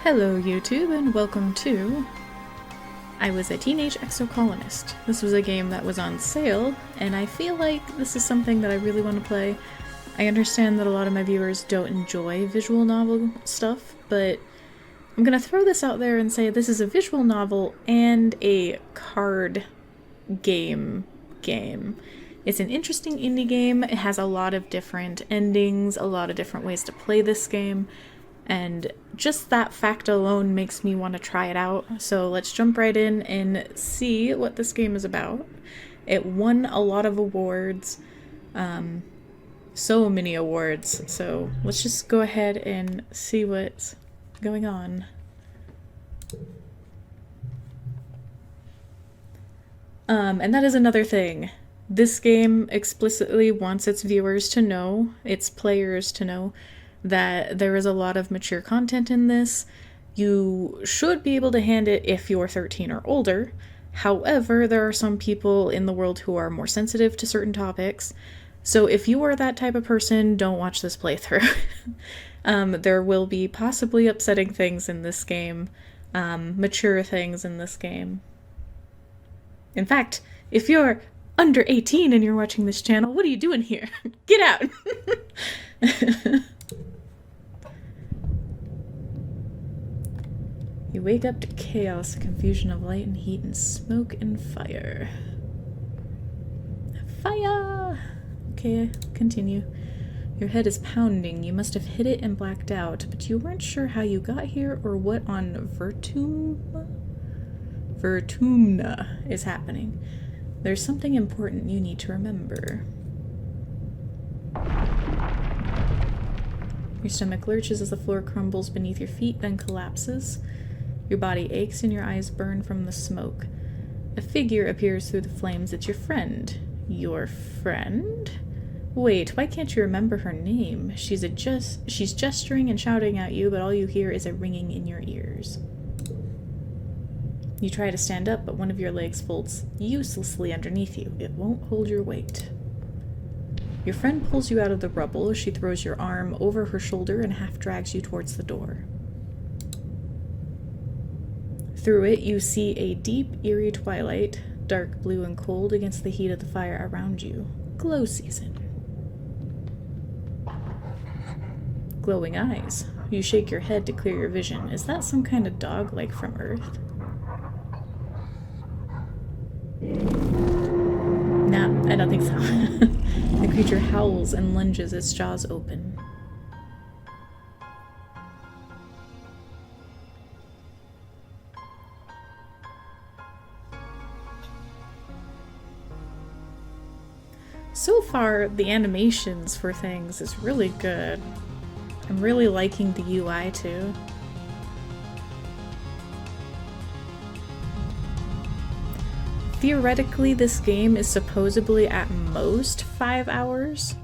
Hello YouTube and welcome to I Was a Teenage Exocolonist. This was a game that was on sale and I feel like this is something that I really want to play. I understand that a lot of my viewers don't enjoy visual novel stuff, but I'm gonna throw this out there and say this is a visual novel and a card game. It's an interesting indie game. It has a lot of different endings, a lot of different ways to play this game. And just that fact alone makes me want to try it out. So let's jump right in and see what this game is about. It won a lot of awards. So many awards. So let's just go ahead and see what's going on. And that is another thing. This game explicitly wants its viewers to know, its players to know, that there is a lot of mature content in this. You should be able to hand it if you're 13 or older. However, there are some people in the world who are more sensitive to certain topics. So if you are that type of person, don't watch this playthrough. There will be possibly upsetting things in this game, mature things in this game. In fact, if you're under 18 and you're watching this channel, what are you doing here? Get out! You wake up to chaos, a confusion of light and heat and smoke and fire. Fire! Okay, continue. Your head is pounding. You must have hit it and blacked out, but you weren't sure how you got here or what on Vertumna is happening. There's something important you need to remember. Your stomach lurches as the floor crumbles beneath your feet, then collapses. Your body aches and your eyes burn from the smoke. A figure appears through the flames. It's your friend. Your friend? Wait, why can't you remember her name? She's gesturing and shouting at you, but all you hear is a ringing in your ears. You try to stand up, but one of your legs folds uselessly underneath you. It won't hold your weight. Your friend pulls you out of the rubble. She throws your arm over her shoulder and half drags you towards the door. Through it, you see a deep, eerie twilight, dark blue and cold against the heat of the fire around you. Glow season. Glowing eyes. You shake your head to clear your vision. Is that some kind of dog like from Earth? Nah, I don't think so. The creature howls and lunges, its jaws open. So far, the animations for things is really good. I'm really liking the UI too. Theoretically, this game is supposedly at most 5 hours.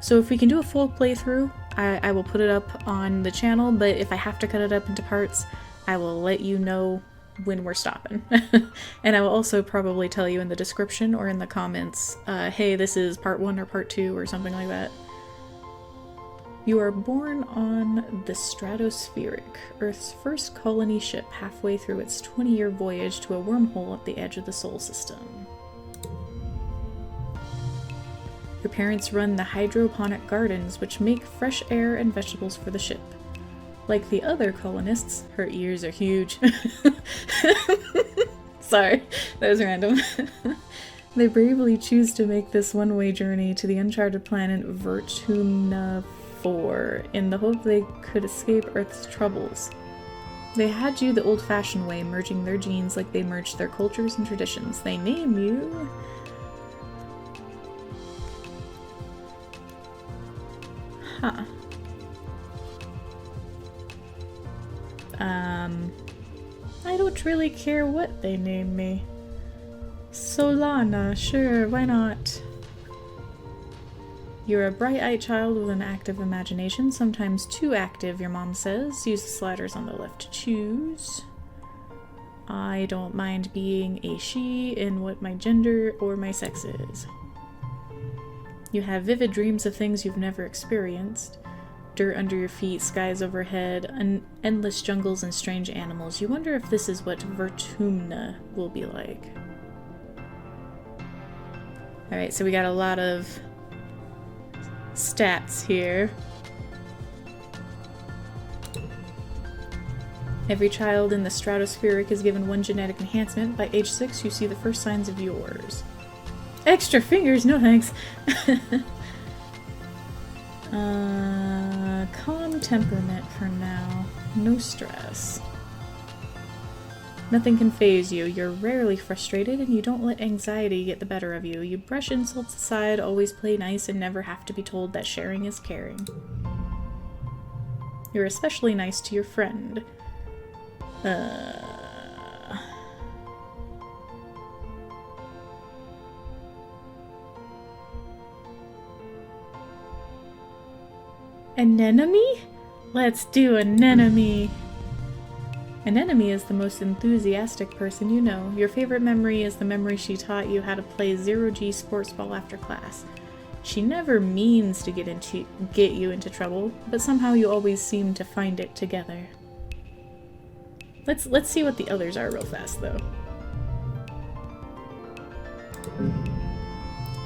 So if we can do a full playthrough, I will put it up on the channel, but if I have to cut it up into parts, I will let you know when we're stopping. And I will also probably tell you in the description or in the comments, hey, this is part 1 or part 2 or something like that. You are born on the Stratospheric, Earth's first colony ship halfway through its 20-year voyage to a wormhole at the edge of the Sol system. Your parents run the hydroponic gardens, which make fresh air and vegetables for the ship. Like the other colonists, her ears are huge. Sorry, that was random. They bravely choose to make this one-way journey to the uncharted planet Vertumna 4 in the hope they could escape Earth's troubles. They had you the old-fashioned way, merging their genes like they merged their cultures and traditions. They name you... Huh. I don't really care what they name me. Solana, sure, why not? You're a bright-eyed child with an active imagination, sometimes too active, your mom says. Use the sliders on the left to choose. I don't mind being a she in what my gender or my sex is. You have vivid dreams of things you've never experienced. dirt under your feet, skies overhead, endless jungles and strange animals. You wonder if this is what Vertumna will be like. Alright, so we got a lot of stats here. Every child in the stratospheric is given one genetic enhancement. By age 6, you see the first signs of yours. Extra fingers? No thanks. Calm temperament for now. No stress. Nothing can faze you. You're rarely frustrated, and you don't let anxiety get the better of you. You brush insults aside, always play nice, and never have to be told that sharing is caring. You're especially nice to your friend. Anemone? Let's do anemone! Anemone is the most enthusiastic person you know. Your favorite memory is the memory she taught you how to play zero-G sports ball after class. She never means to get you into trouble, but somehow you always seem to find it together. Let's see what the others are real fast, though.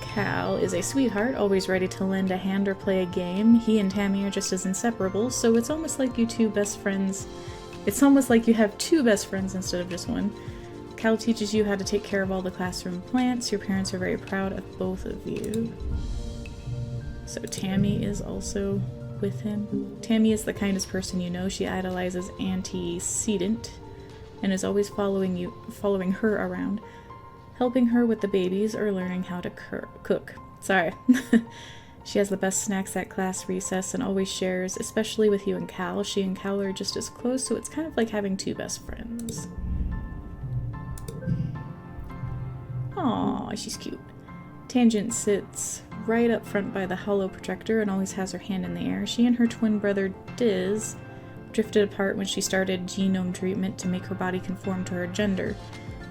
Cal is a sweetheart, always ready to lend a hand or play a game. He and Tammy are just as inseparable, so it's almost like you two best friends. It's almost like you have two best friends instead of just one. Cal teaches you how to take care of all the classroom plants. Your parents are very proud of both of you. So Tammy is also with him. Tammy is the kindest person you know. She idolizes Antecedent and is always following her around, helping her with the babies or learning how to cook. Sorry. She has the best snacks at class recess and always shares, especially with you and Cal. She and Cal are just as close, so it's kind of like having two best friends. Aww, she's cute. Tangent sits right up front by the holo projector and always has her hand in the air. She and her twin brother Diz drifted apart when she started genome treatment to make her body conform to her gender.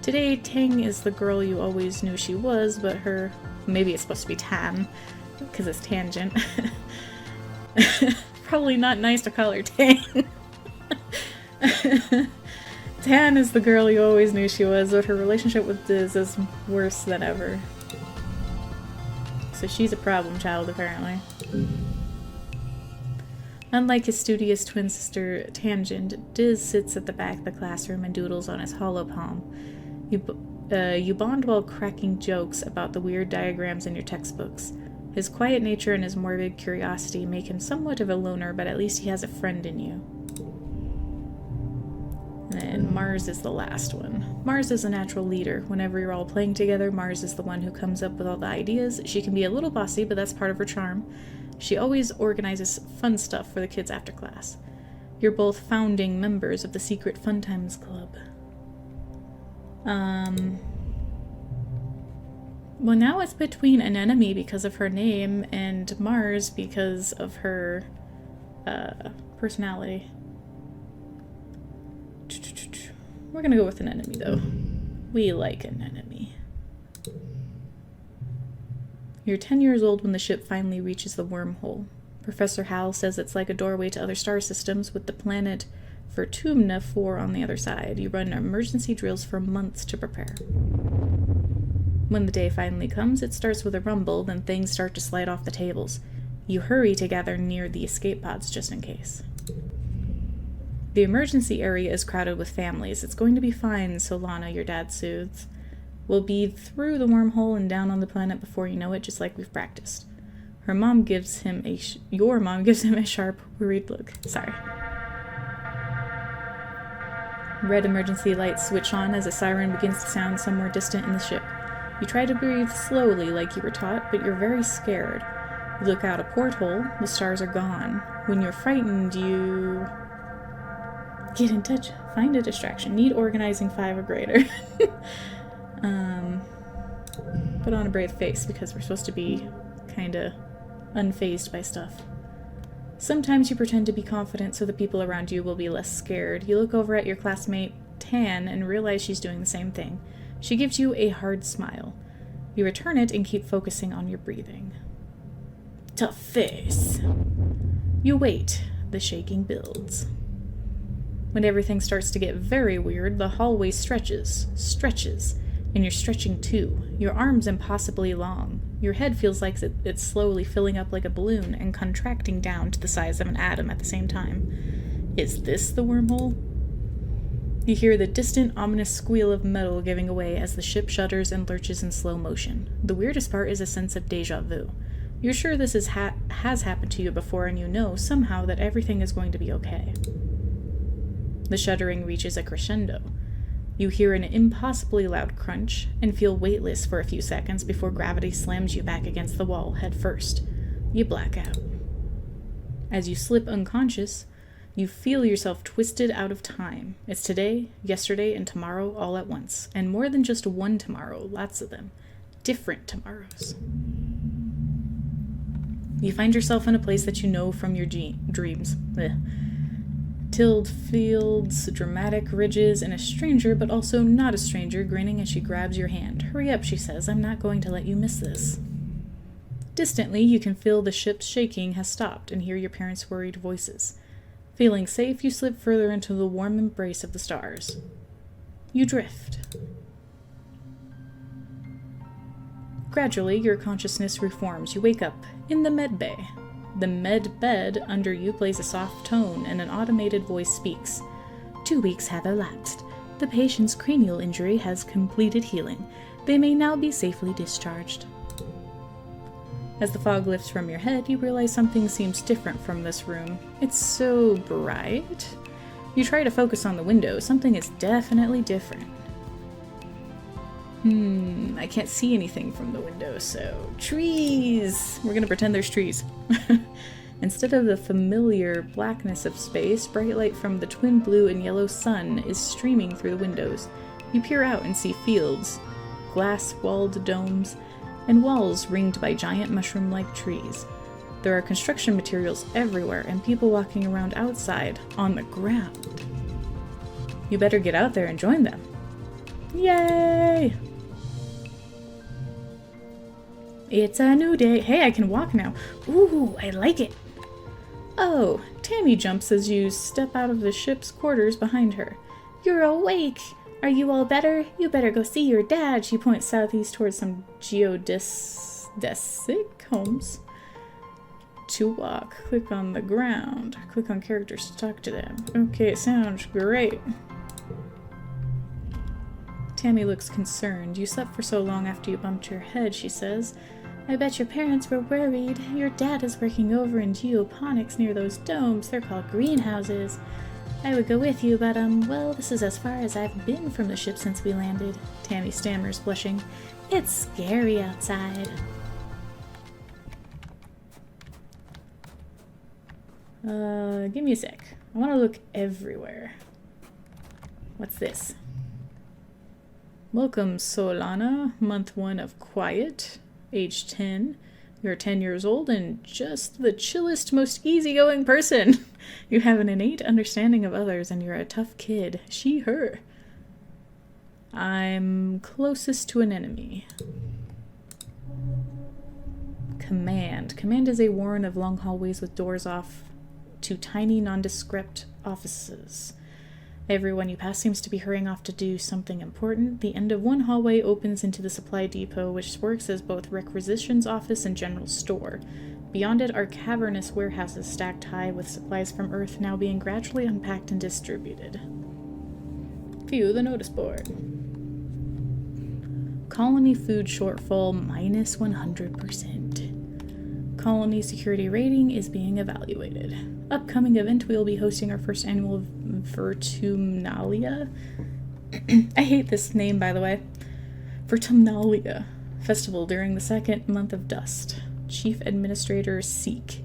Today, Tang is the girl you always knew she was, but her... maybe it's supposed to be Tan, because it's Tangent. Probably not nice to call her Tang. Tan is the girl you always knew she was, but her relationship with Diz is worse than ever. So she's a problem child, apparently. Unlike his studious twin sister, Tangent, Diz sits at the back of the classroom and doodles on his hollow palm. You bond while cracking jokes about the weird diagrams in your textbooks. His quiet nature and his morbid curiosity make him somewhat of a loner, but at least he has a friend in you. And Mars is the last one. Mars is a natural leader. Whenever you're all playing together, Mars is the one who comes up with all the ideas. She can be a little bossy, but that's part of her charm. She always organizes fun stuff for the kids after class. You're both founding members of the Secret Fun Times Club. Well, now it's between Anemone because of her name and Mars because of her personality. We're gonna go with Anemone, though. We like Anemone. You're 10 years old when the ship finally reaches the wormhole. Professor Hal says it's like a doorway to other star systems with the planet Vertumna 4 on the other side. You run emergency drills for months to prepare. When the day finally comes, it starts with a rumble, then things start to slide off the tables. You hurry to gather near the escape pods just in case. The emergency area is crowded with families. It's going to be fine, Solana, your dad soothes. We'll be through the wormhole and down on the planet before you know it, just like we've practiced. Your mom gives him a sharp, worried look. Sorry. Red emergency lights switch on as a siren begins to sound somewhere distant in the ship. You try to breathe slowly like you were taught, but you're very scared. You look out a porthole, the stars are gone. When you're frightened, you... get in touch. Find a distraction. Need organizing 5 or greater. Put on a brave face because we're supposed to be kinda unfazed by stuff. Sometimes you pretend to be confident so the people around you will be less scared. You look over at your classmate, Tan, and realize she's doing the same thing. She gives you a hard smile. You return it and keep focusing on your breathing. Tough face. You wait. The shaking builds. When everything starts to get very weird, the hallway stretches, and you're stretching too. Your arm's impossibly long. Your head feels like it's slowly filling up like a balloon and contracting down to the size of an atom at the same time. Is this the wormhole? You hear the distant, ominous squeal of metal giving away as the ship shudders and lurches in slow motion. The weirdest part is a sense of déjà vu. You're sure this has happened to you before, and you know somehow that everything is going to be okay. The shuddering reaches a crescendo. You hear an impossibly loud crunch and feel weightless for a few seconds before gravity slams you back against the wall head first. You black out. As you slip unconscious, you feel yourself twisted out of time. It's today, yesterday, and tomorrow all at once. And more than just one tomorrow, lots of them. Different tomorrows. You find yourself in a place that you know from your dreams. Tilled fields, dramatic ridges, and a stranger, but also not a stranger, grinning as she grabs your hand. Hurry up, she says. I'm not going to let you miss this. Distantly, you can feel the ship's shaking has stopped and hear your parents' worried voices. Feeling safe, you slip further into the warm embrace of the stars. You drift. Gradually, your consciousness reforms. You wake up in the med bay. The med bed under you plays a soft tone, and an automated voice speaks. 2 weeks have elapsed. The patient's cranial injury has completed healing. They may now be safely discharged. As the fog lifts from your head, you realize something seems different from this room. It's so bright. You try to focus on the window. Something is definitely different. I can't see anything from the window, so... Trees! We're gonna pretend there's trees. Instead of the familiar blackness of space, bright light from the twin blue and yellow sun is streaming through the windows. You peer out and see fields, glass-walled domes, and walls ringed by giant mushroom-like trees. There are construction materials everywhere and people walking around outside, on the ground. You better get out there and join them. Yay! It's a new day. Hey, I can walk now. Ooh, I like it. Oh, Tammy jumps as you step out of the ship's quarters behind her. You're awake. Are you all better? You better go see your dad. She points southeast towards some geodesic homes. To walk, click on the ground. Click on characters to talk to them. Okay, sounds great. Tammy looks concerned. You slept for so long after you bumped your head, she says. I bet your parents were worried. Your dad is working over in geoponics near those domes. They're called greenhouses. I would go with you, but, well, this is as far as I've been from the ship since we landed. Tammy stammers, blushing. It's scary outside. Give me a sec. I want to look everywhere. What's this? Welcome, Solana. Month 1 of Quiet. Age 10. You're 10 years old and just the chillest, most easygoing person. You have an innate understanding of others and you're a tough kid. She, her. I'm closest to an enemy. Command. Command is a warren of long hallways with doors off to tiny, nondescript offices. Everyone you pass seems to be hurrying off to do something important. The end of one hallway opens into the supply depot, which works as both requisitions office and general store. Beyond it are cavernous warehouses stacked high with supplies from Earth now being gradually unpacked and distributed. View the notice board. Colony food shortfall minus 100%. Colony security rating is being evaluated. Upcoming event, we will be hosting our first annual Virtumalia. I hate this name, by the way. Virtumalia festival during the second month of Dust. Chief Administrator Seek.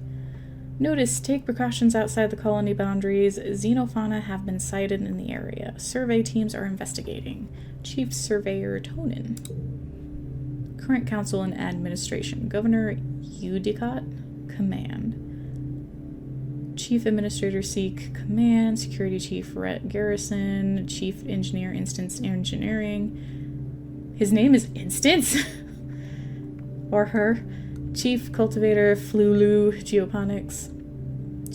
Notice, take precautions outside the colony boundaries. Xenofauna have been sighted in the area. Survey teams are investigating. Chief Surveyor Tonin. Current Council and Administration. Governor Udicott. Command. Chief Administrator Seek, Command. Security Chief Rhett Garrison. Chief Engineer Instance Engineering. His name is Instance? Or her. Chief Cultivator Flulu Geoponics.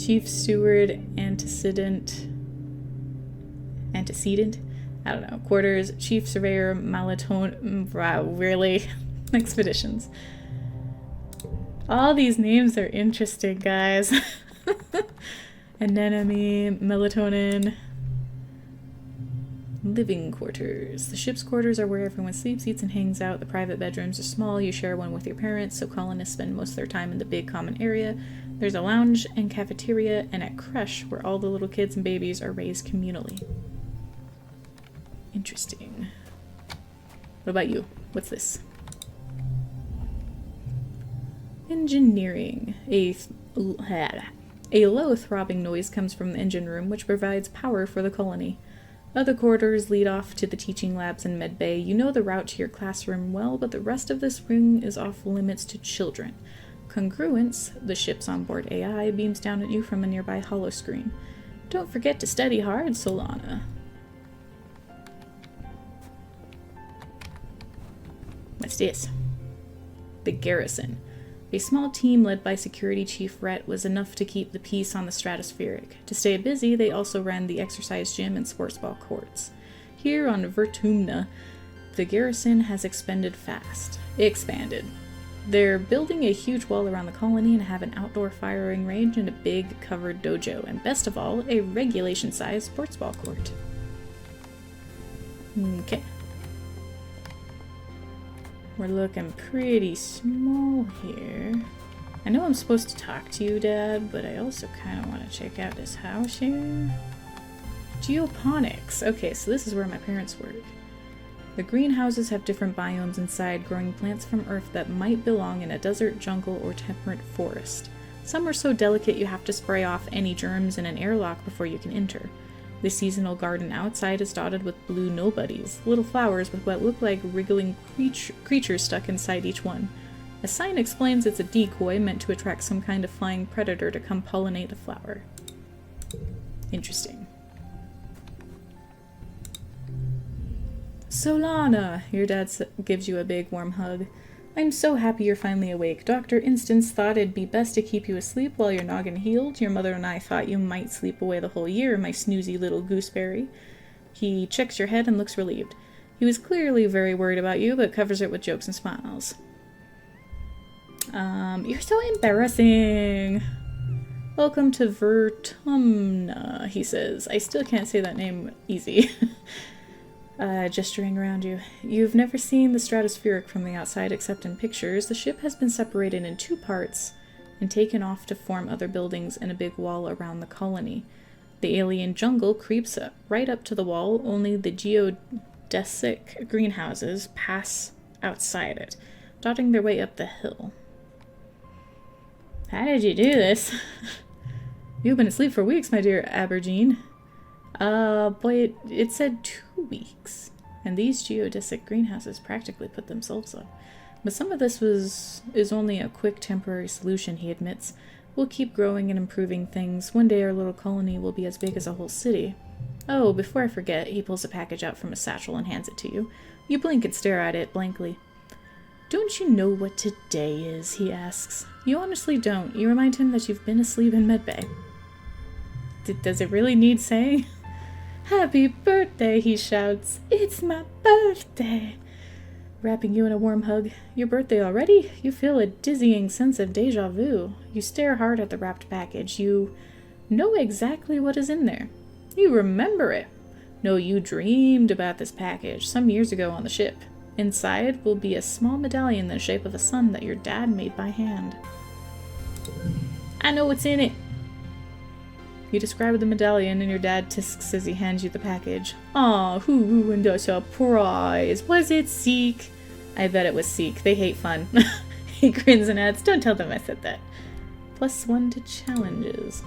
Chief Steward Antecedent, I don't know, Quarters, Chief Surveyor Malaton, wow, really? Expeditions. All these names are interesting, guys. Anemone, melatonin. Living quarters. The ship's quarters are where everyone sleeps, eats, and hangs out. The private bedrooms are small. You share one with your parents, so colonists spend most of their time in the big common area. There's a lounge and cafeteria and a creche where all the little kids and babies are raised communally. Interesting. What about you? What's this? Engineering. A low throbbing noise comes from the engine room, which provides power for the colony. Other corridors lead off to the teaching labs and med bay. You know the route to your classroom well, but the rest of this wing is off limits to children. Congruence, the ship's onboard AI, beams down at you from a nearby holoscreen. Don't forget to study hard, Solana. What's this? The garrison. A small team led by Security Chief Rhett was enough to keep the peace on the stratospheric. To stay busy, they also ran the exercise gym and sports ball courts. Here on Vertumna, the garrison has expanded. They're building a huge wall around the colony and have an outdoor firing range and a big covered dojo, and best of all, a regulation-sized sports ball court. Okay. We're looking pretty small here. I know I'm supposed to talk to you, Dad, but I also kind of want to check out this house here. Geoponics. Okay, so this is where my parents work. The greenhouses have different biomes inside, growing plants from Earth that might belong in a desert, jungle, or temperate forest. Some are so delicate you have to spray off any germs in an airlock before you can enter. The seasonal garden outside is dotted with blue nobodies, little flowers with what look like wriggling creatures stuck inside each one. A sign explains it's a decoy meant to attract some kind of flying predator to come pollinate the flower. Interesting. Solana! Your dad gives you a big warm hug. I'm so happy you're finally awake. Dr. Instance thought it'd be best to keep you asleep while your noggin healed. Your mother and I thought you might sleep away the whole year, my snoozy little gooseberry. He checks your head and looks relieved. He was clearly very worried about you, but covers it with jokes and smiles. You're so embarrassing. Welcome to Vertumna, he says. I still can't say that name easy. Gesturing around you. You've never seen the stratospheric from the outside except in pictures. The ship has been separated in two parts and taken off to form other buildings and a big wall around the colony. The alien jungle creeps right up to the wall, only the geodesic greenhouses pass outside it, dotting their way up the hill. How did you do this? You've been asleep for weeks, my dear Abergene. Boy, it said 2 weeks, and these geodesic greenhouses practically put themselves up. But some of this is only a quick temporary solution, he admits. We'll keep growing and improving things. One day our little colony will be as big as a whole city. Oh, before I forget, he pulls a package out from a satchel and hands it to you. You blink and stare at it blankly. Don't you know what today is, he asks. You honestly don't. You remind him that you've been asleep in medbay. Does it really need saying? Happy birthday, he shouts. It's my birthday. Wrapping you in a warm hug. Your birthday already? You feel a dizzying sense of deja vu. You stare hard at the wrapped package. You know exactly what is in there. You remember it. No, you dreamed about this package some years ago on the ship. Inside will be a small medallion in the shape of a sun that your dad made by hand. I know what's in it. You describe the medallion, and your dad tisks as he hands you the package. Aw, who ruined a surprise? Was it Seek? I bet it was Seek. They hate fun. He grins and adds, don't tell them I said that. +1 to challenges.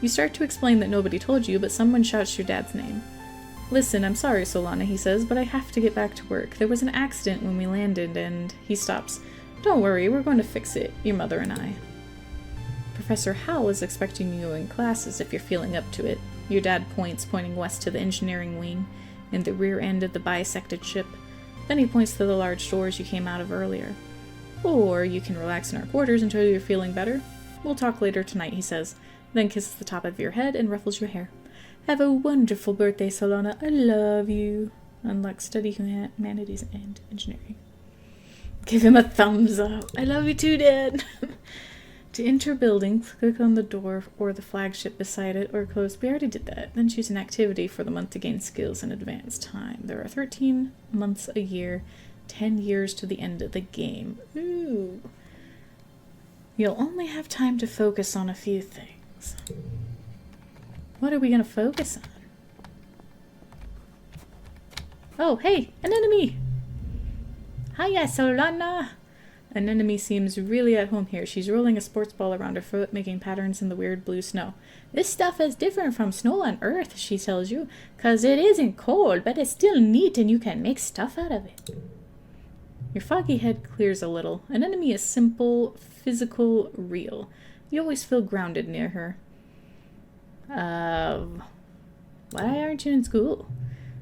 You start to explain that nobody told you, but someone shouts your dad's name. Listen, I'm sorry, Solana, he says, but I have to get back to work. There was an accident when we landed, and he stops. Don't worry, we're going to fix it, your mother and I. Professor Howell is expecting you in classes if you're feeling up to it. Your dad pointing west to the engineering wing and the rear end of the bisected ship. Then he points to the large doors you came out of earlier. Or you can relax in our quarters until you're feeling better. We'll talk later tonight, he says, then kisses the top of your head and ruffles your hair. Have a wonderful birthday, Solana. I love you. Unlock study humanities and engineering. Give him a thumbs up. I love you too, Dad. To enter building, click on the door or the flagship beside it, or close. We already did that. Then choose an activity for the month to gain skills and advance time. There are 13 months a year, 10 years to the end of the game. Ooh. You'll only have time to focus on a few things. What are we going to focus on? Oh, hey, an enemy! Hiya, Solana! An enemy seems really at home here. She's rolling a sports ball around her foot, making patterns in the weird blue snow. This stuff is different from snow on Earth, she tells you, 'cause it isn't cold, but it's still neat and you can make stuff out of it. Your foggy head clears a little. An enemy is simple, physical, real. You always feel grounded near her. Why aren't you in school?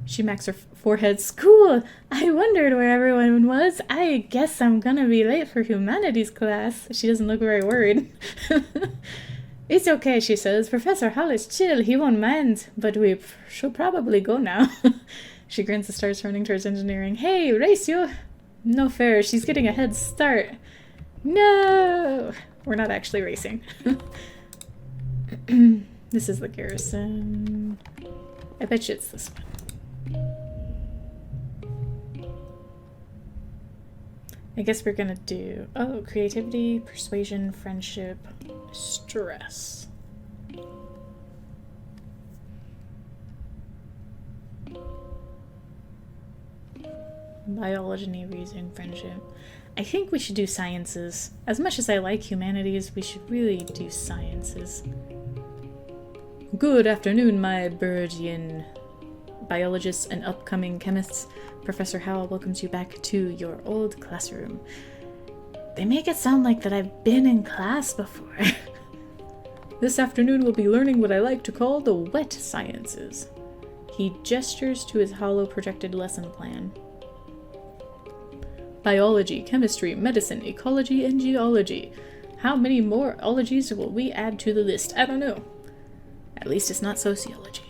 She smacks her forehead. School! I wondered where everyone was. I guess I'm gonna be late for humanities class. She doesn't look very worried. It's okay, she says. Professor Hall is chill. He won't mind. But we should probably go now. She grins and starts running towards engineering. Hey, race you! No fair. She's getting a head start. No! We're not actually racing. This is the garrison. I bet you it's this one. I guess we're gonna do, creativity, persuasion, friendship, stress. Biology, reason, friendship. I think we should do sciences. As much as I like humanities, we should really do sciences. Good afternoon, my Burgian biologists and upcoming chemists. Professor Howell welcomes you back to your old classroom. They make it sound like that I've been in class before. This afternoon we'll be learning what I like to call the wet sciences. He gestures to his hollow projected lesson plan. Biology, chemistry, medicine, ecology, and geology. How many more ologies will we add to the list? I don't know. At least it's not sociology.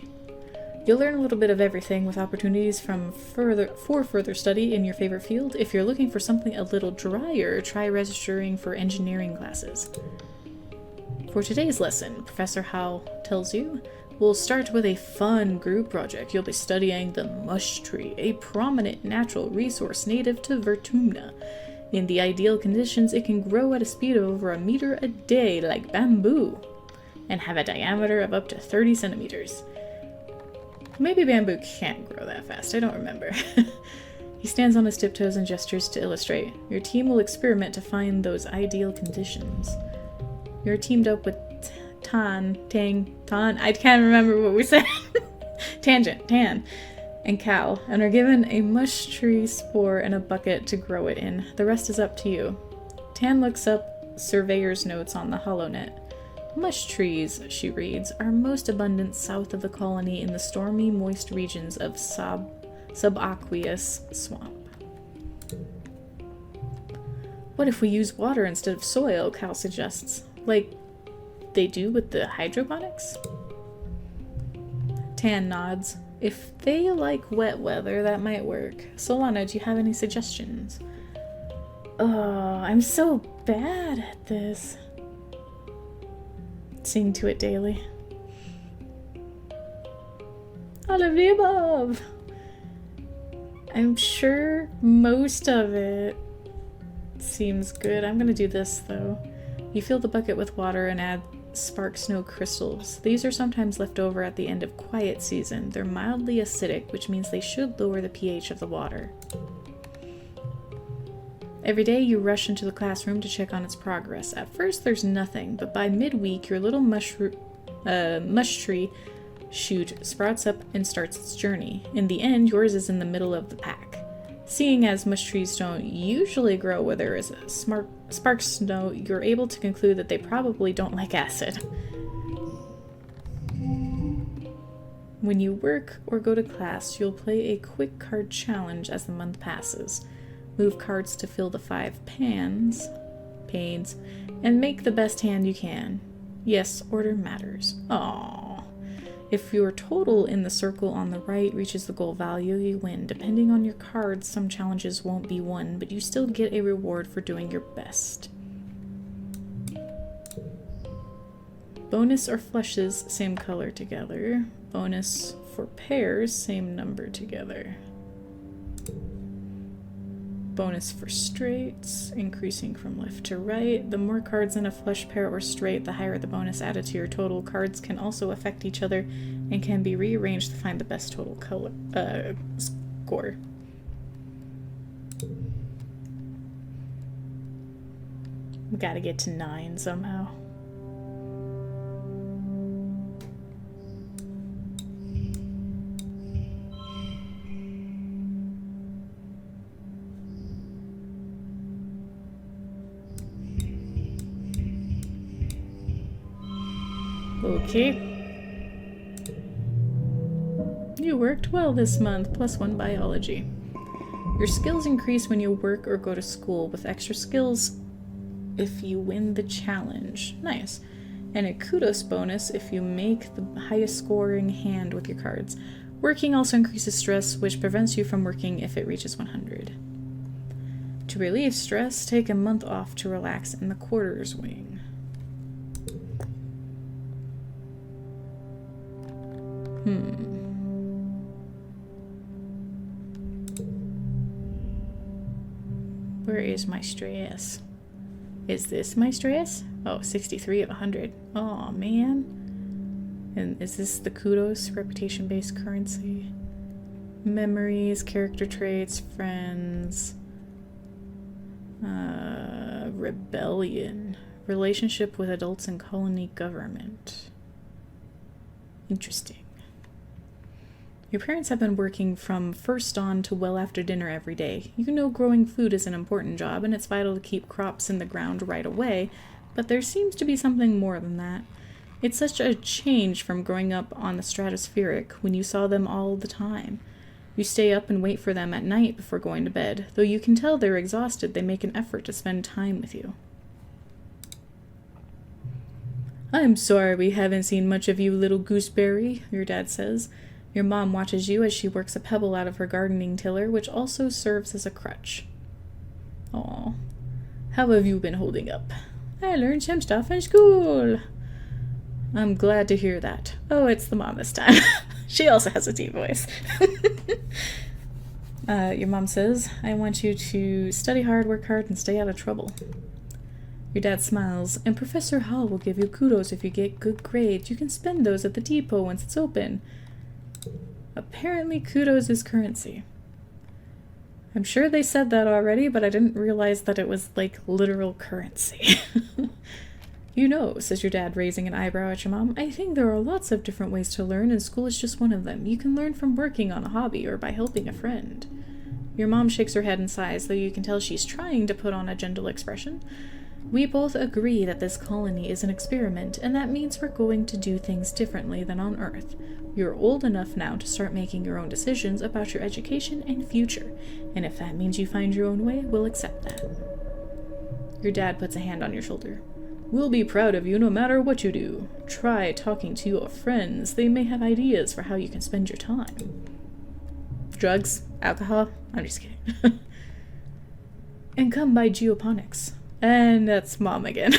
You'll learn a little bit of everything with opportunities for further study in your favorite field. If you're looking for something a little drier, try registering for engineering classes. For today's lesson, Professor Howell tells you, we'll start with a fun group project. You'll be studying the mush tree, a prominent natural resource native to Vertumna. In the ideal conditions, it can grow at a speed of over 1 meter a day like bamboo, and have a diameter of up to 30 centimeters. Maybe bamboo can't grow that fast, I don't remember. He stands on his tiptoes and gestures to illustrate. Your team will experiment to find those ideal conditions. You're teamed up with Tan, I can't remember what we said. Tan, and Cal, and are given a mush tree spore and a bucket to grow it in. The rest is up to you. Tan looks up surveyor's notes on the HoloNet. Mush trees, she reads, are most abundant south of the colony in the stormy, moist regions of subaqueous swamp. What if we use water instead of soil, Cal suggests, like they do with the hydroponics? Tan nods. If they like wet weather, that might work. Solana, do you have any suggestions? Oh, I'm so bad at this. Sing to it daily. All of the above. I'm sure most of it seems good. I'm gonna do this though. You fill the bucket with water and add spark snow crystals. These are sometimes left over at the end of quiet season. They're mildly acidic, which means they should lower the pH of the water. Every day you rush into the classroom to check on its progress. At first there's nothing, but by midweek your little mush tree shoot sprouts up and starts its journey. In the end, yours is in the middle of the pack. Seeing as mush trees don't usually grow where there is a spark snow, you're able to conclude that they probably don't like acid. When you work or go to class, you'll play a quick card challenge as the month passes. Move cards to fill the 5 pans. aids, and make the best hand you can. Yes, order matters. Aww. If your total in the circle on the right reaches the goal value, you win. Depending on your cards, some challenges won't be won, but you still get a reward for doing your best. Bonus or flushes, same color together. Bonus for pairs, same number together. Bonus for straights, increasing from left to right. The more cards in a flush pair or straight, the higher the bonus added to your total. Cards can also affect each other and can be rearranged to find the best total color score. We gotta get to 9 somehow. Okay. You worked well this month, +1 biology. Your skills increase when you work or go to school, with extra skills if you win the challenge. Nice. And a kudos bonus if you make the highest scoring hand with your cards. Working also increases stress, which prevents you from working if it reaches 100. To relieve stress, take a month off to relax in the quarters wing. Where is my stress? Is this my stress? Oh, 63 of 100. Oh man. And is this the kudos, reputation-based currency? Memories, character traits, friends. Rebellion. Relationship with adults and colony government. Interesting. Your parents have been working from first dawn to well after dinner every day. You know growing food is an important job, and it's vital to keep crops in the ground right away, but there seems to be something more than that. It's such a change from growing up on the stratospheric when you saw them all the time. You stay up and wait for them at night before going to bed. Though you can tell they're exhausted, they make an effort to spend time with you. I'm sorry we haven't seen much of you, little gooseberry, your dad says. Your mom watches you as she works a pebble out of her gardening tiller, which also serves as a crutch. Aw. How have you been holding up? I learned some stuff in school. I'm glad to hear that. Oh, it's the mom this time. She also has a deep voice. Your mom says, I want you to study hard, work hard, and stay out of trouble. Your dad smiles, and Professor Hall will give you kudos if you get good grades. You can spend those at the depot once it's open. Apparently kudos is currency. I'm sure they said that already, but I didn't realize that it was like literal currency. You know, says your dad, raising an eyebrow at your mom, I think there are lots of different ways to learn, and school is just one of them. You can learn from working on a hobby or by helping a friend. Your mom shakes her head and sighs, though you can tell she's trying to put on a gentle expression. We both agree that this colony is an experiment, and that means we're going to do things differently than on Earth. You're old enough now to start making your own decisions about your education and future, and if that means you find your own way, we'll accept that. Your dad puts a hand on your shoulder. We'll be proud of you no matter what you do. Try talking to your friends. They may have ideas for how you can spend your time. Drugs? Alcohol? I'm just kidding. And come by geoponics. And that's mom again.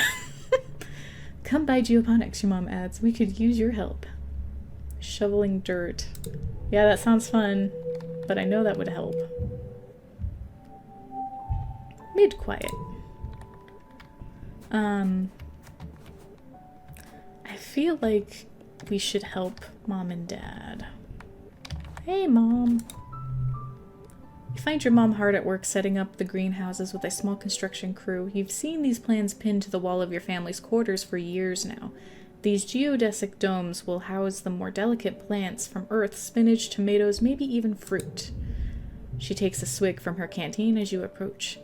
Come by geoponics, your mom adds. We could use your help. Shoveling dirt. Yeah, that sounds fun, but I know that would help. Mid-quiet. I feel like we should help mom and dad. Hey, mom. You find your mom hard at work setting up the greenhouses with a small construction crew. You've seen these plans pinned to the wall of your family's quarters for years now. These geodesic domes will house the more delicate plants from Earth, spinach, tomatoes, maybe even fruit. She takes a swig from her canteen as you approach.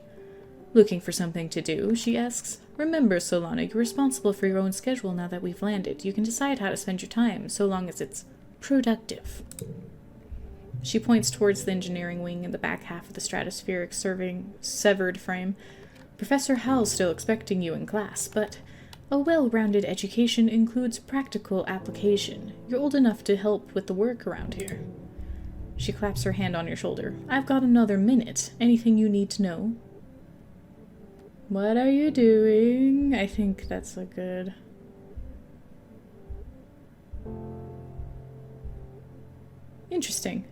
Looking for something to do, she asks. Remember, Solana, you're responsible for your own schedule now that we've landed. You can decide how to spend your time, so long as it's productive. She points towards the engineering wing in the back half of the stratospheric severed frame. Professor Hal's still expecting you in class, but a well-rounded education includes practical application. You're old enough to help with the work around here. She claps her hand on your shoulder. I've got another minute. Anything you need to know? What are you doing? I think that's a good... Interesting.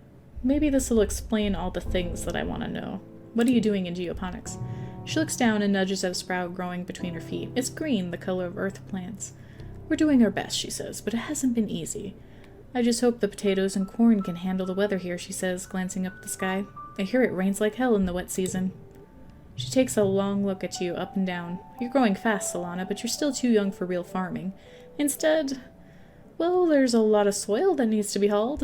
Maybe this will explain all the things that I want to know. What are you doing in geoponics? She looks down and nudges at a sprout growing between her feet. It's green, the color of earth plants. We're doing our best, she says, but it hasn't been easy. I just hope the potatoes and corn can handle the weather here, she says, glancing up at the sky. I hear it rains like hell in the wet season. She takes a long look at you, up and down. You're growing fast, Solana, but you're still too young for real farming. Instead, well, there's a lot of soil that needs to be hauled.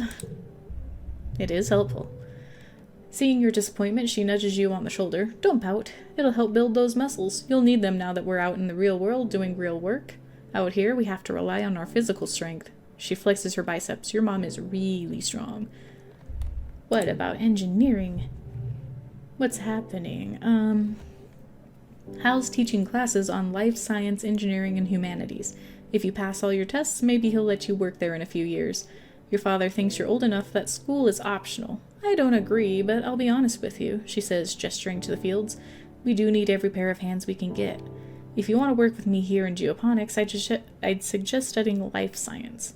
It is helpful. Seeing your disappointment, she nudges you on the shoulder. Don't pout. It'll help build those muscles. You'll need them now that we're out in the real world doing real work. Out here, we have to rely on our physical strength. She flexes her biceps. Your mom is really strong. What about engineering? What's happening? Hal's teaching classes on life science, engineering, and humanities. If you pass all your tests, maybe he'll let you work there in a few years. Your father thinks you're old enough that school is optional. I don't agree, but I'll be honest with you, she says, gesturing to the fields. We do need every pair of hands we can get. If you want to work with me here in geoponics, I'd suggest studying life science.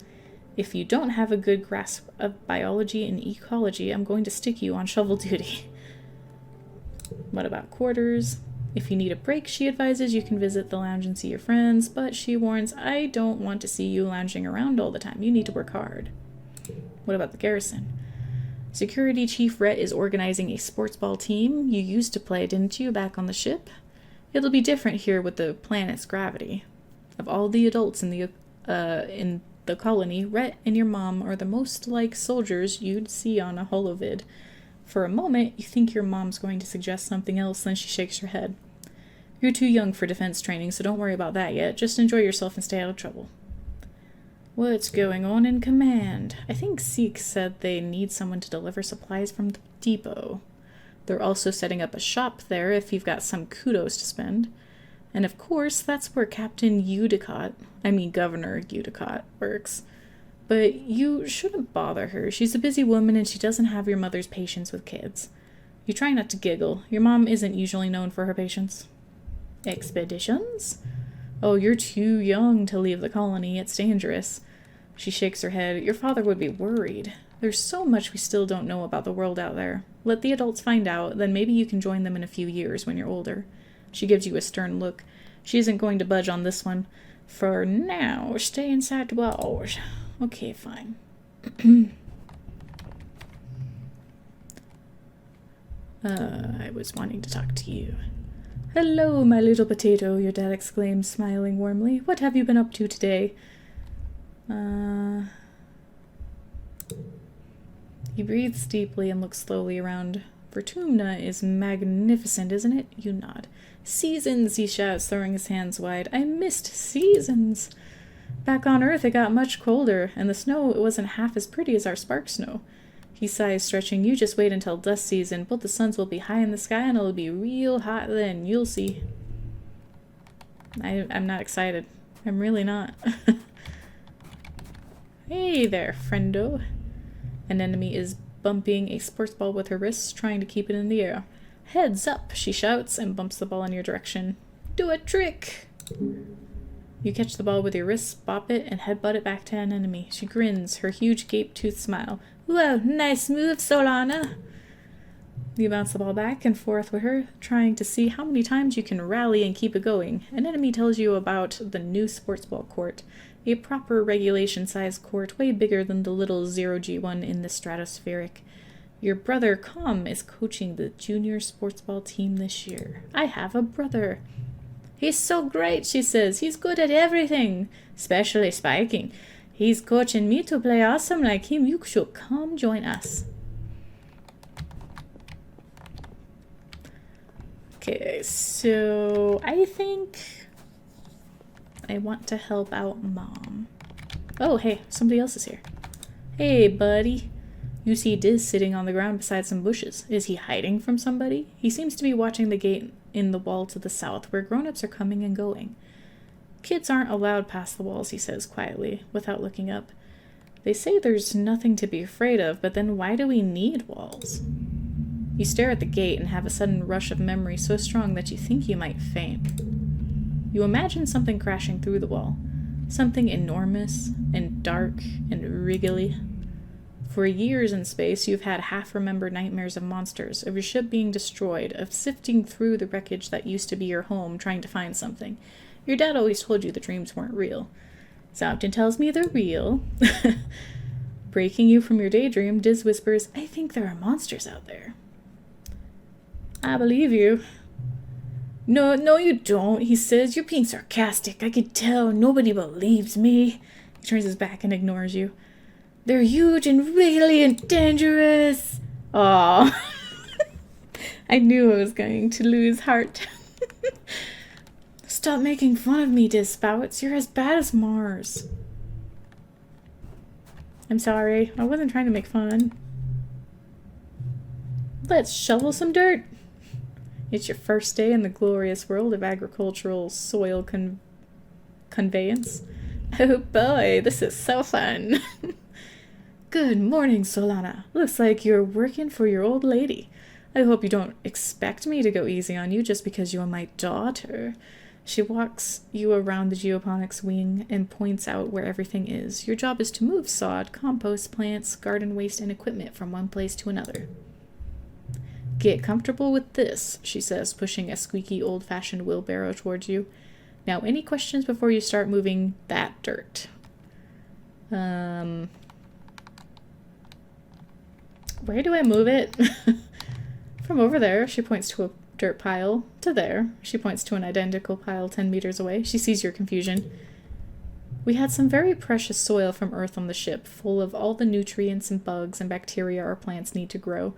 If you don't have a good grasp of biology and ecology, I'm going to stick you on shovel duty. What about quarters? If you need a break, she advises you can visit the lounge and see your friends, but she warns, I don't want to see you lounging around all the time. You need to work hard. What about the garrison? Security Chief Rhett is organizing a sports ball team. You used to play, didn't you, back on the ship? It'll be different here with the planet's gravity. Of all the adults in the colony, Rhett and your mom are the most like soldiers you'd see on a holovid. For a moment, you think your mom's going to suggest something else, then she shakes her head. You're too young for defense training, so don't worry about that yet. Just enjoy yourself and stay out of trouble. What's going on in command? I think Seek said they need someone to deliver supplies from the depot. They're also setting up a shop there if you've got some kudos to spend. And of course, that's where Governor Udicott works. But you shouldn't bother her. She's a busy woman and she doesn't have your mother's patience with kids. You try not to giggle. Your mom isn't usually known for her patience. Expeditions? Oh, you're too young to leave the colony. It's dangerous. She shakes her head. Your father would be worried. There's so much we still don't know about the world out there. Let the adults find out, then maybe you can join them in a few years when you're older. She gives you a stern look. She isn't going to budge on this one. For now, stay inside 12 hours. Okay, fine. I was wanting to talk to you. Hello, my little potato, your dad exclaims, smiling warmly. What have you been up to today? He breathes deeply and looks slowly around. Fortuna is magnificent, isn't it? You nod. Seasons, he shouts, throwing his hands wide. I missed seasons. Back on Earth, it got much colder, and the snow it wasn't half as pretty as our spark snow. He sighs, stretching. You just wait until dust season. Both the suns will be high in the sky, and it'll be real hot then. You'll see. I'm not excited. I'm really not. Hey there, friendo. An enemy is bumping a sports ball with her wrists, trying to keep it in the air. Heads up, she shouts, and bumps the ball in your direction. Do a trick! You catch the ball with your wrists, bop it, and headbutt it back to an enemy. She grins, her huge gape-toothed smile. Whoa, nice move, Solana! You bounce the ball back and forth with her, trying to see how many times you can rally and keep it going. An enemy tells you about the new sports ball court. A proper regulation-sized court, way bigger than the little 0G one in the stratospheric. Your brother, Com, is coaching the junior sports ball team this year. I have a brother. He's so great, she says. He's good at everything, especially spiking. He's coaching me to play awesome like him. You should come join us. Okay, so I think I want to help out Mom. Oh, hey, somebody else is here. Hey, buddy. You see Diz sitting on the ground beside some bushes. Is he hiding from somebody? He seems to be watching the gate in the wall to the south, where grown-ups are coming and going. Kids aren't allowed past the walls, he says quietly, without looking up. They say there's nothing to be afraid of, but then why do we need walls? You stare at the gate and have a sudden rush of memory so strong that you think you might faint. You imagine something crashing through the wall. Something enormous and dark and wriggly. For years in space, you've had half-remembered nightmares of monsters, of your ship being destroyed, of sifting through the wreckage that used to be your home, trying to find something. Your dad always told you the dreams weren't real. Something tells me they're real. Breaking you from your daydream, Diz whispers, I think there are monsters out there. I believe you. No, you don't, he says. You're being sarcastic. I can tell. Nobody believes me. He turns his back and ignores you. They're huge and wriggly and dangerous. Aw. I knew I was going to lose heart. Stop making fun of me, Diz spouts. You're as bad as Mars. I'm sorry. I wasn't trying to make fun. Let's shovel some dirt. It's your first day in the glorious world of agricultural soil conveyance. Oh boy, this is so fun. Good morning, Solana. Looks like you're working for your old lady. I hope you don't expect me to go easy on you just because you're my daughter. She walks you around the geoponics wing and points out where everything is. Your job is to move sod, compost, plants, garden waste, and equipment from one place to another. Get comfortable with this, she says, pushing a squeaky old-fashioned wheelbarrow towards you. Now, any questions before you start moving that dirt? Where do I move it? From over there, she points to a dirt pile. To there, she points to an identical pile 10 meters away. She sees your confusion. We had some very precious soil from Earth on the ship, full of all the nutrients and bugs and bacteria our plants need to grow.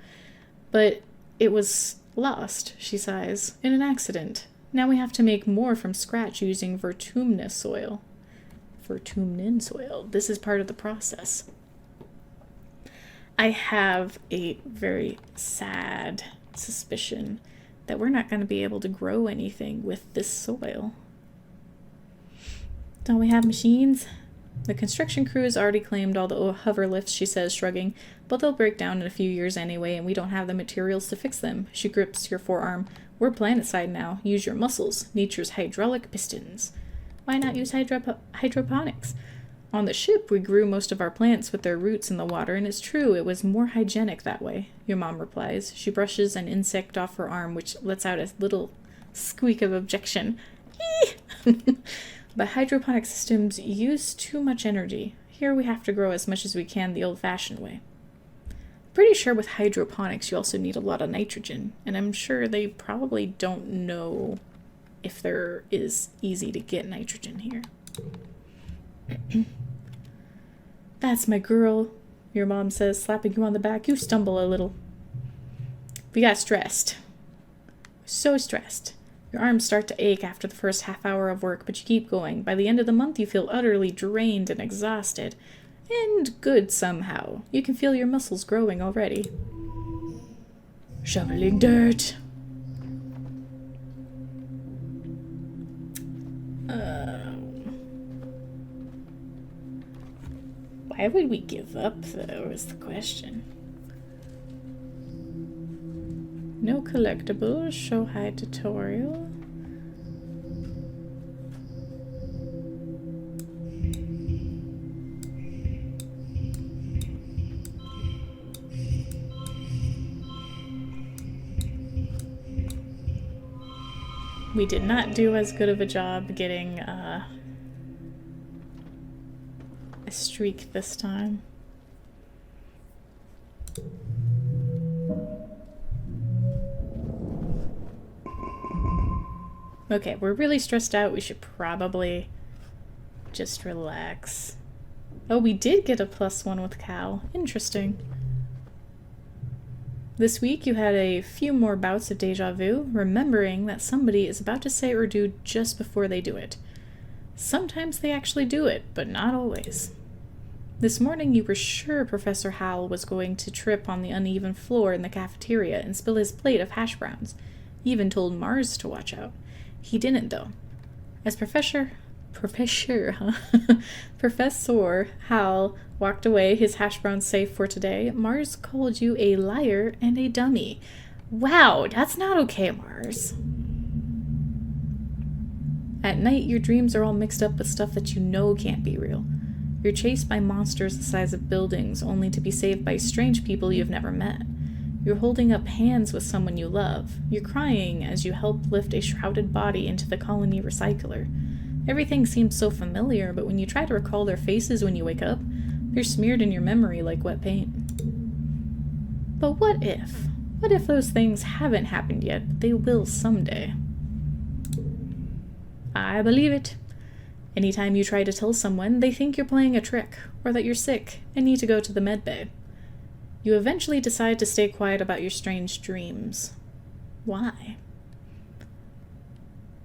But it was lost, she sighs, in an accident. Now we have to make more from scratch using Vertumnus soil. Vertumnin soil. This is part of the process. I have a very sad suspicion that we're not going to be able to grow anything with this soil. Don't we have machines? The construction crew has already claimed all the hover lifts, she says, shrugging, but they'll break down in a few years anyway, and we don't have the materials to fix them. She grips your forearm. We're planet-side now. Use your muscles. Nature's hydraulic pistons. Why not use hydroponics? On the ship, we grew most of our plants with their roots in the water, and it's true, it was more hygienic that way, your mom replies. She brushes an insect off her arm, which lets out a little squeak of objection. But hydroponic systems use too much energy. Here we have to grow as much as we can the old-fashioned way. Pretty sure with hydroponics you also need a lot of nitrogen, and I'm sure they probably don't know if there is easy to get nitrogen here. That's my girl, your mom says, slapping you on the back. You stumble a little. We got stressed. So stressed. Your arms start to ache after the first half hour of work, but you keep going. By the end of the month, you feel utterly drained and exhausted. And good somehow. You can feel your muscles growing already. Shoveling dirt. Why would we give up, though, is the question. No collectibles, show high tutorial. We did not do as good of a job getting a streak this time. Okay, we're really stressed out. We should probably just relax. Oh, we did get a +1 with Cal. Interesting. This week you had a few more bouts of deja vu, remembering that somebody is about to say or do just before they do it. Sometimes they actually do it, but not always. This morning you were sure Professor Howell was going to trip on the uneven floor in the cafeteria and spill his plate of hash browns. He even told Mars to watch out. He didn't, though. As Professor Hal walked away, his hash brown safe for today, Mars called you a liar and a dummy. Wow, that's not okay, Mars. At night, your dreams are all mixed up with stuff that you know can't be real. You're chased by monsters the size of buildings, only to be saved by strange people you've never met. You're holding up hands with someone you love. You're crying as you help lift a shrouded body into the colony recycler. Everything seems so familiar, but when you try to recall their faces when you wake up, they're smeared in your memory like wet paint. But what if? What if those things haven't happened yet, but they will someday? I believe it. Anytime you try to tell someone, they think you're playing a trick, or that you're sick and need to go to the med bay. You eventually decide to stay quiet about your strange dreams. Why?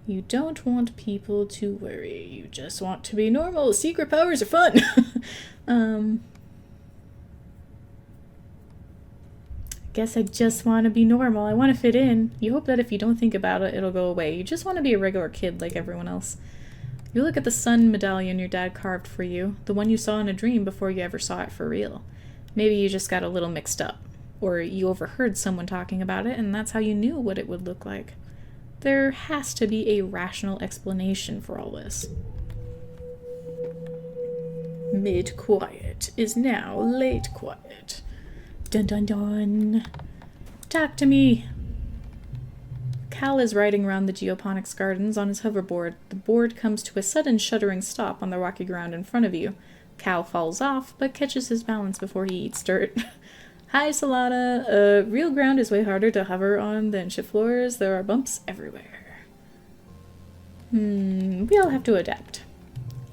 You don't want people to worry. You just want to be normal. Secret powers are fun. Guess I just want to be normal. I want to fit in. You hope that if you don't think about it, it'll go away. You just want to be a regular kid like everyone else. You look at the sun medallion your dad carved for you, the one you saw in a dream before you ever saw it for real. Maybe you just got a little mixed up, or you overheard someone talking about it and that's how you knew what it would look like. There has to be a rational explanation for all this. Mid-quiet is now late quiet. Dun dun dun. Talk to me. Cal is riding around the geoponics gardens on his hoverboard. The board comes to a sudden shuddering stop on the rocky ground in front of you. Cal falls off, but catches his balance before he eats dirt. Hi, Solana. Real ground is way harder to hover on than ship floors. There are bumps everywhere. We all have to adapt.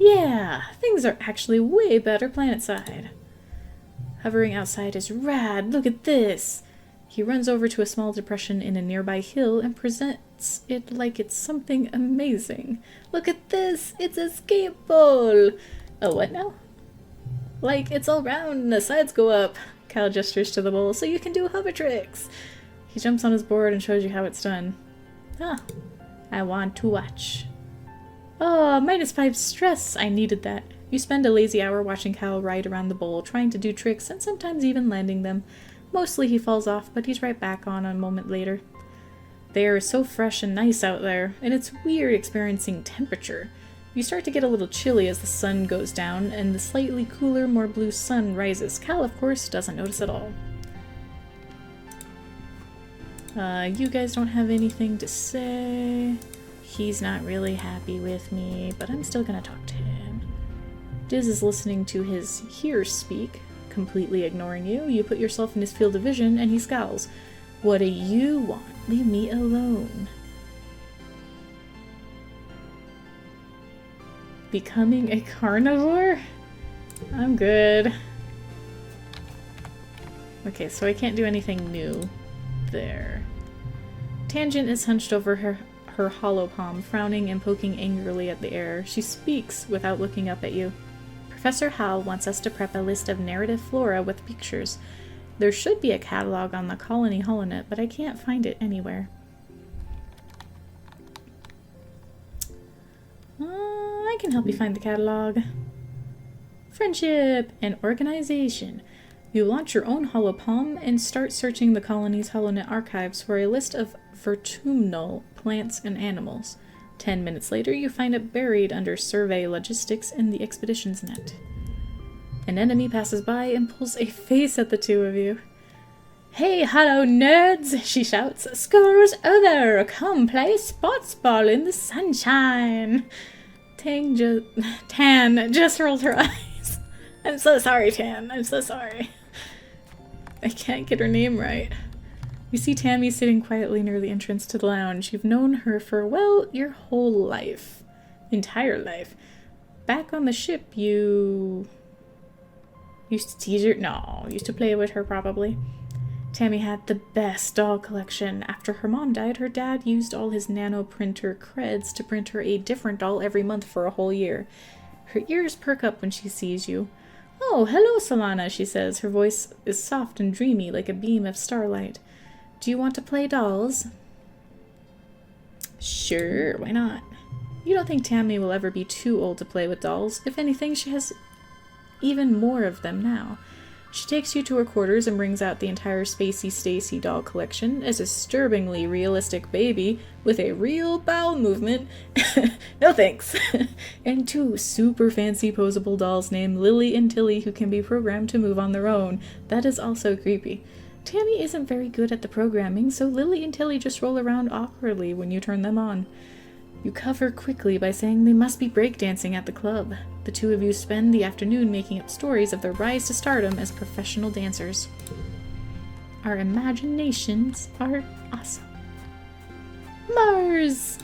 Yeah, things are actually way better planet-side. Hovering outside is rad. Look at this. He runs over to a small depression in a nearby hill and presents it like it's something amazing. Look at this. It's a skateboard. Oh, what now? Like, it's all round and the sides go up. Cal gestures to the bowl, so you can do hover tricks. He jumps on his board and shows you how it's done. Ah, I want to watch. Oh, -5 stress. I needed that. You spend a lazy hour watching Cal ride around the bowl, trying to do tricks and sometimes even landing them. Mostly he falls off, but he's right back on a moment later. The air is so fresh and nice out there, and it's weird experiencing temperature. You start to get a little chilly as the sun goes down, and the slightly cooler, more blue sun rises. Cal, of course, doesn't notice at all. You guys don't have anything to say. He's not really happy with me, but I'm still gonna talk to him. Diz is listening to his hear speak, completely ignoring you. You put yourself in his field of vision, and he scowls. What do you want? Leave me alone. Becoming a carnivore? I'm good. Okay, so I can't do anything new there. Tangent is hunched over her hollow palm, frowning and poking angrily at the air. She speaks without looking up at you. Professor Hal wants us to prep a list of narrative flora with pictures. There should be a catalog on the Colony Holonet, but I can't find it anywhere. I can help you find the catalog. Friendship and organization. You launch your own holopalm and start searching the colony's Holonet archives for a list of vertumnal plants and animals. 10 minutes later, you find it buried under survey logistics in the expeditions net. An enemy passes by and pulls a face at the two of you. Hey, hello, nerds, she shouts. School's over. Come play sports ball in the sunshine. Tan just rolled her eyes. I'm so sorry, Tan. I'm so sorry. I can't get her name right. You see Tammy sitting quietly near the entrance to the lounge. You've known her for, well, your whole life. Entire life. Back on the ship, you used to tease her? No, used to play with her, probably. Tammy had the best doll collection. After her mom died, her dad used all his nano printer creds to print her a different doll every month for a whole year. Her ears perk up when she sees you. Oh, hello, Solana, she says. Her voice is soft and dreamy, like a beam of starlight. Do you want to play dolls? Sure, why not? You don't think Tammy will ever be too old to play with dolls. If anything, she has even more of them now. She takes you to her quarters and brings out the entire Spacey Stacy doll collection, a disturbingly realistic baby with a real bowel movement. No thanks. And 2 super fancy posable dolls named Lily and Tilly who can be programmed to move on their own. That is also creepy. Tammy isn't very good at the programming, so Lily and Tilly just roll around awkwardly when you turn them on. You cover quickly by saying they must be breakdancing at the club. The 2 of you spend the afternoon making up stories of their rise to stardom as professional dancers. Our imaginations are awesome. Mars!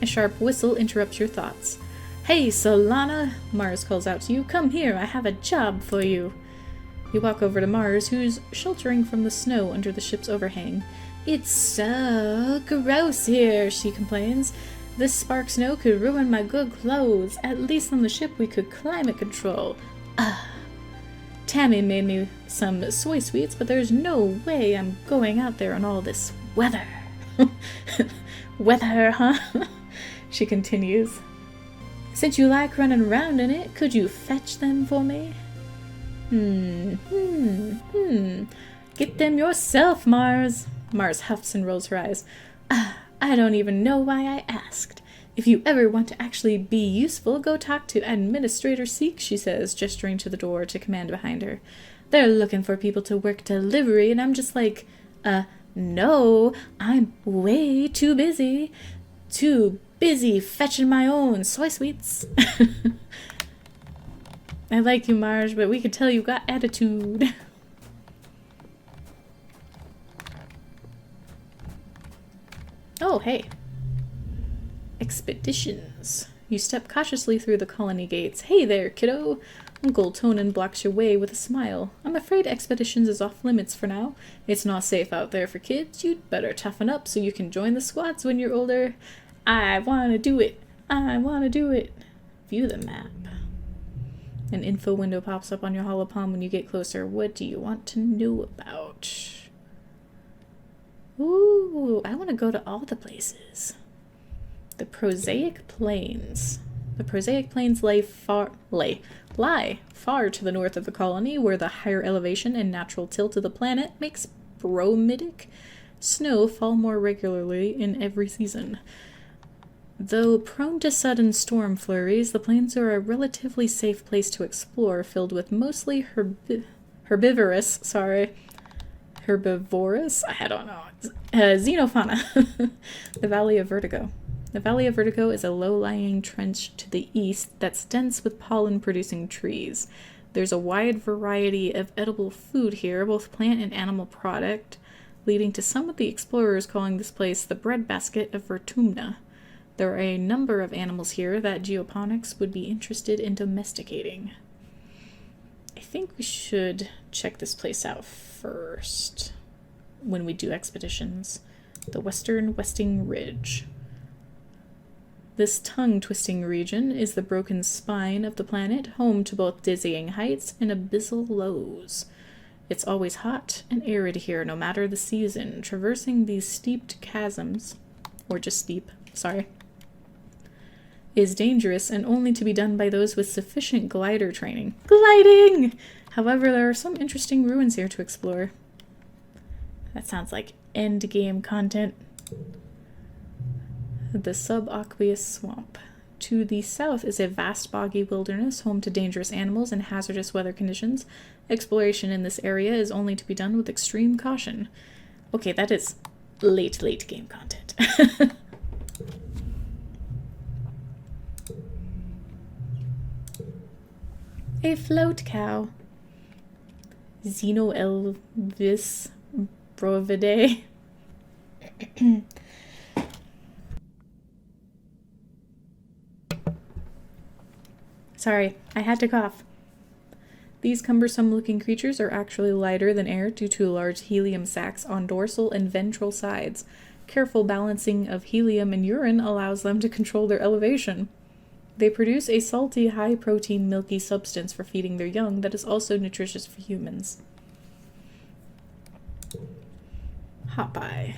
A sharp whistle interrupts your thoughts. Hey, Solana! Mars calls out to you. Come here, I have a job for you. You walk over to Mars, who's sheltering from the snow under the ship's overhang. It's so gross here, she complains. This spark snow could ruin my good clothes. At least on the ship we could climate control. Tammy made me some soy sweets, but there's no way I'm going out there in all this weather. Weather, huh? She continues. Since you like running around in it, could you fetch them for me? Get them yourself, Mars. Mars huffs and rolls her eyes. I don't even know why I asked. If you ever want to actually be useful, go talk to Administrator Seek, she says, gesturing to the door to command behind her. They're looking for people to work delivery, and I'm just like, no, I'm way too busy. Too busy fetching my own soy sweets. I like you, Marge, but we could tell you got attitude. Oh, hey. Expeditions. You step cautiously through the colony gates. Hey there, kiddo. Uncle Tonin blocks your way with a smile. I'm afraid expeditions is off limits for now. It's not safe out there for kids. You'd better toughen up so you can join the squads when you're older. I want to do it. I want to do it. View the map. An info window pops up on your holopalm when you get closer. What do you want to know about? Ooh, I want to go to all the places. The Prosaic Plains. The Prosaic Plains lie far to the north of the colony, where the higher elevation and natural tilt of the planet makes bromidic snow fall more regularly in every season. Though prone to sudden storm flurries, the plains are a relatively safe place to explore, filled with mostly herbivorous, I don't know, xenofauna. The Valley of Vertigo. The Valley of Vertigo is a low-lying trench to the east that's dense with pollen-producing trees. There's a wide variety of edible food here, both plant and animal product, leading to some of the explorers calling this place the breadbasket of Vertumna. There are a number of animals here that geoponics would be interested in domesticating. I think we should check this place out first when we do expeditions. The Western Westing Ridge. This tongue-twisting region is the broken spine of the planet, home to both dizzying heights and abyssal lows. It's always hot and arid here, no matter the season. Traversing these steeped chasms, or just steep, is dangerous and only to be done by those with sufficient glider training. Gliding! However, there are some interesting ruins here to explore. That sounds like endgame content. The subaqueous swamp. To the south is a vast boggy wilderness, home to dangerous animals and hazardous weather conditions. Exploration in this area is only to be done with extreme caution. Okay, that is late game content. A float cow. Xenoelvis Brovidae. Sorry, I had to cough. These cumbersome-looking creatures are actually lighter than air due to large helium sacs on dorsal and ventral sides. Careful balancing of helium and urine allows them to control their elevation. They produce a salty, high-protein, milky substance for feeding their young that is also nutritious for humans. Hopeye.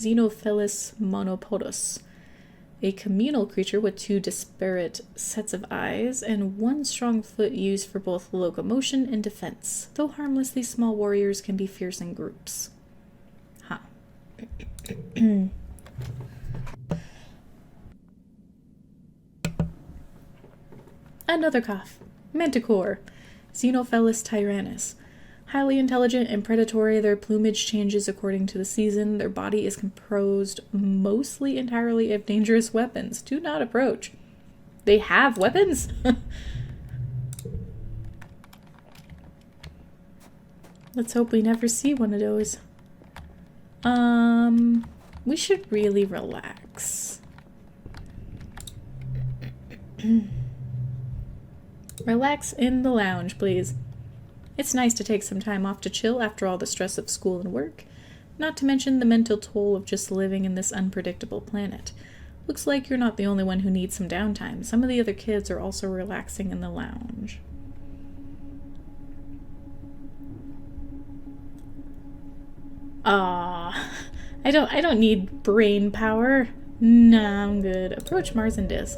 Xenophilus monopodus, a communal creature with 2 disparate sets of eyes and 1 strong foot used for both locomotion and defense. Though harmless, these small warriors can be fierce in groups. Huh. Another cough. Manticore, Xenophilus tyrannus. Highly intelligent and predatory, their plumage changes according to the season. Their body is composed mostly entirely of dangerous weapons. Do not approach. They have weapons? Let's hope we never see one of those. We should really relax. Relax in the lounge, please. It's nice to take some time off to chill after all the stress of school and work, not to mention the mental toll of just living in this unpredictable planet. Looks like you're not the only one who needs some downtime. Some of the other kids are also relaxing in the lounge. I don't need brain power. Nah, I'm good. Approach Mars and Diz.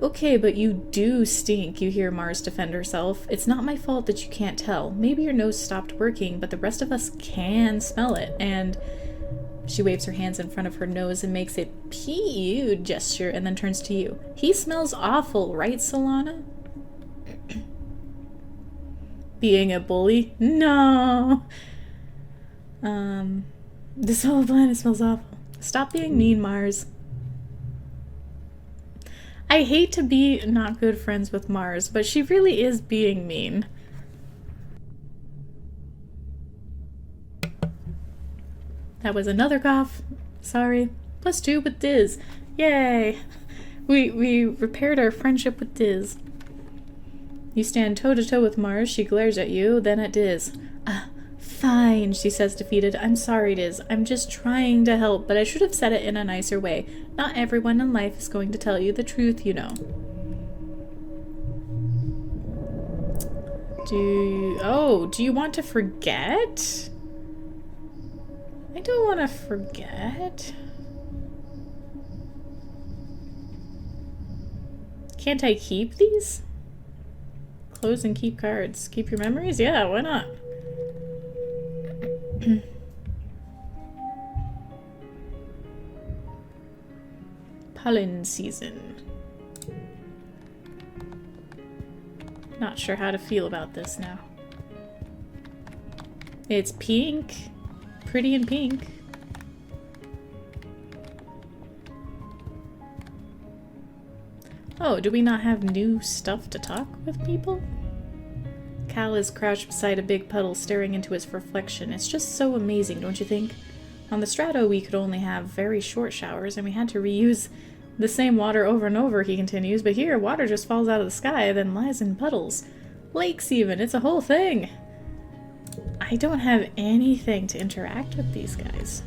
Okay, but you do stink, you hear Mars defend herself. It's not my fault that you can't tell. Maybe your nose stopped working, but the rest of us can smell it. And she waves her hands in front of her nose and makes a pew gesture and then turns to you. He smells awful, right, Solana? Being a bully? No! This whole planet smells awful. Stop being mean, Mars. I hate to be not good friends with Mars, but she really is being mean. That was another cough. Sorry. +2 with Diz. Yay! We repaired our friendship with Diz. You stand toe-to-toe with Mars. She glares at you, then at Diz. Fine, she says, defeated. I'm sorry, Diz. I'm just trying to help, but I should have said it in a nicer way. Not everyone in life is going to tell you the truth, you know. Do you want to forget? I don't want to forget. Can't I keep these? Close and keep cards. Keep your memories? Yeah, why not? Pollen season. Not sure how to feel about this now. It's pink. Pretty in pink. Oh, do we not have new stuff to talk with people? Cal is crouched beside a big puddle staring into its reflection. It's just so amazing, don't you think? On the Strato, we could only have very short showers, and we had to reuse the same water over and over, he continues, but here, water just falls out of the sky, then lies in puddles. Lakes, even. It's a whole thing. I don't have anything to interact with these guys.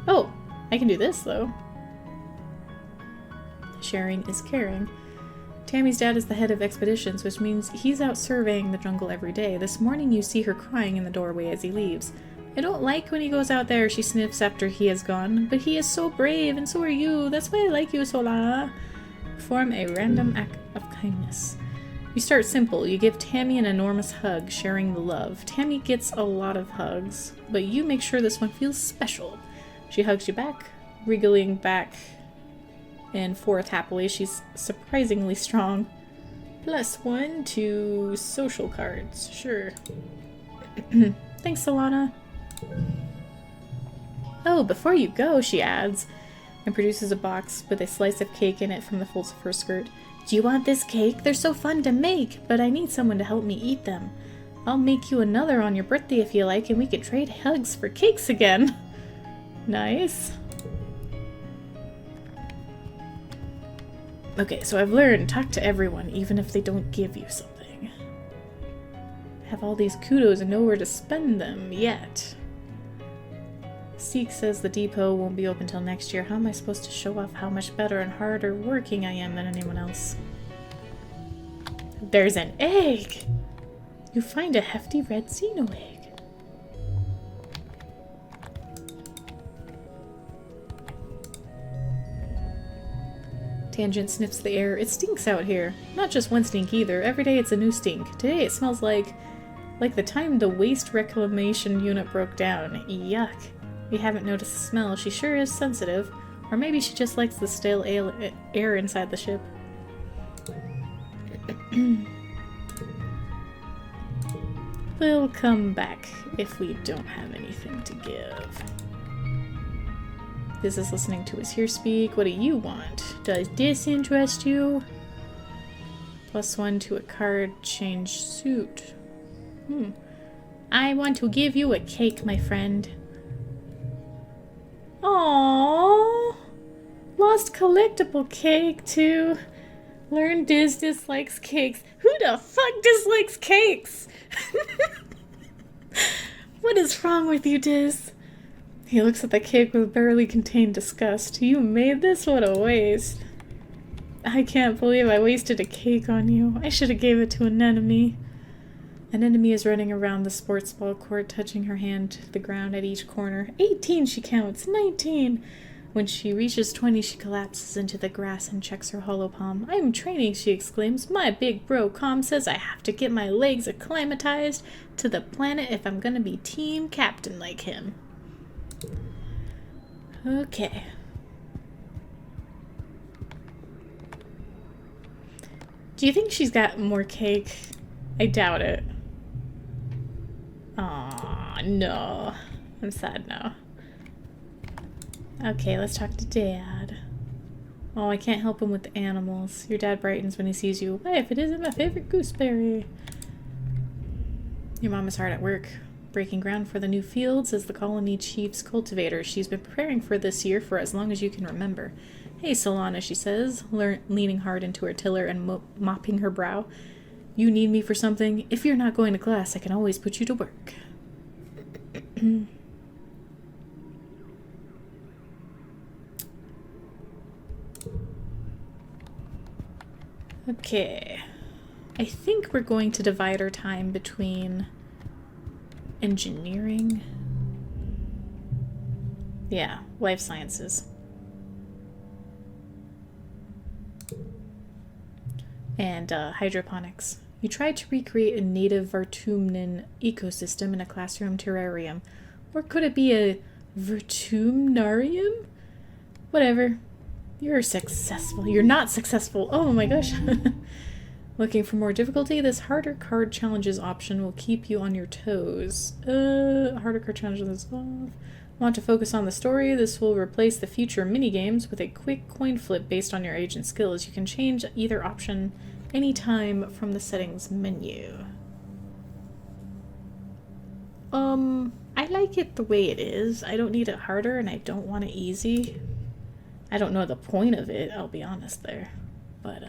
Oh, I can do this, though. Sharing is caring. Tammy's dad is the head of expeditions, which means he's out surveying the jungle every day. This morning you see her crying in the doorway as he leaves. I don't like when he goes out there, she sniffs after he has gone. But he is so brave, and so are you. That's why I like you, Solana. Perform a random act of kindness. You start simple. You give Tammy an enormous hug, sharing the love. Tammy gets a lot of hugs, but you make sure this one feels special. She hugs you back, wriggling back and forth happily. She's surprisingly strong. +1 to social cards. Sure. Thanks, Solana. Oh, before you go, she adds, and produces a box with a slice of cake in it from the folds of her skirt. Do you want this cake? They're so fun to make, but I need someone to help me eat them. I'll make you another on your birthday if you like, and we could trade hugs for cakes again. Nice. Okay, so I've learned, talk to everyone, even if they don't give you something. Have all these kudos and know where to spend them yet. Seek says the depot won't be open till next year. How am I supposed to show off how much better and harder working I am than anyone else? There's an egg! You find a hefty red xeno egg. Tangent sniffs the air. It stinks out here. Not just one stink either. Every day it's a new stink. Today it smells like the time the waste reclamation unit broke down. Yuck. We haven't noticed the smell. She sure is sensitive. Or maybe she just likes the stale air inside the ship. We'll come back if we don't have anything to give. This is listening to us here speak. What do you want? Does this interest you? +1 to a card, change suit. I want to give you a cake, my friend. Aww. Lost collectible cake too. Learn Diz dislikes cakes. Who the fuck dislikes cakes? What is wrong with you, Diz? He looks at the cake with barely contained disgust. You made this? What a waste. I can't believe I wasted a cake on you. I should have gave it to an enemy. An enemy is running around the sports ball court, touching her hand to the ground at each corner. 18, she counts. 19. When she reaches 20, she collapses into the grass and checks her hollow palm. I'm training, she exclaims. My big bro Com says I have to get my legs acclimatized to the planet if I'm gonna be team captain like him. Okay. Do you think she's got more cake? I doubt it. Aw, no. I'm sad now. Okay, let's talk to Dad. Oh, I can't help him with the animals. Your dad brightens when he sees you. Why, if it isn't my favorite gooseberry. Your mom is hard at work, breaking ground for the new fields as the colony chief's cultivator. She's been preparing for this year for as long as you can remember. Hey, Solana, she says, leaning hard into her tiller and mopping her brow. You need me for something? If you're not going to class, I can always put you to work. Okay. I think we're going to divide our time between engineering. Yeah, life sciences. And hydroponics. You tried to recreate a native Vartumnan ecosystem in a classroom terrarium. Or could it be a Vertumnarium? Whatever. You're successful. You're not successful. Oh my gosh. Looking for more difficulty? This harder card challenges option will keep you on your toes. Harder card challenges off. Want to focus on the story? This will replace the future minigames with a quick coin flip based on your age and skills. You can change either option anytime from the settings menu. I like it the way it is. I don't need it harder and I don't want it easy. I don't know the point of it, I'll be honest there. But,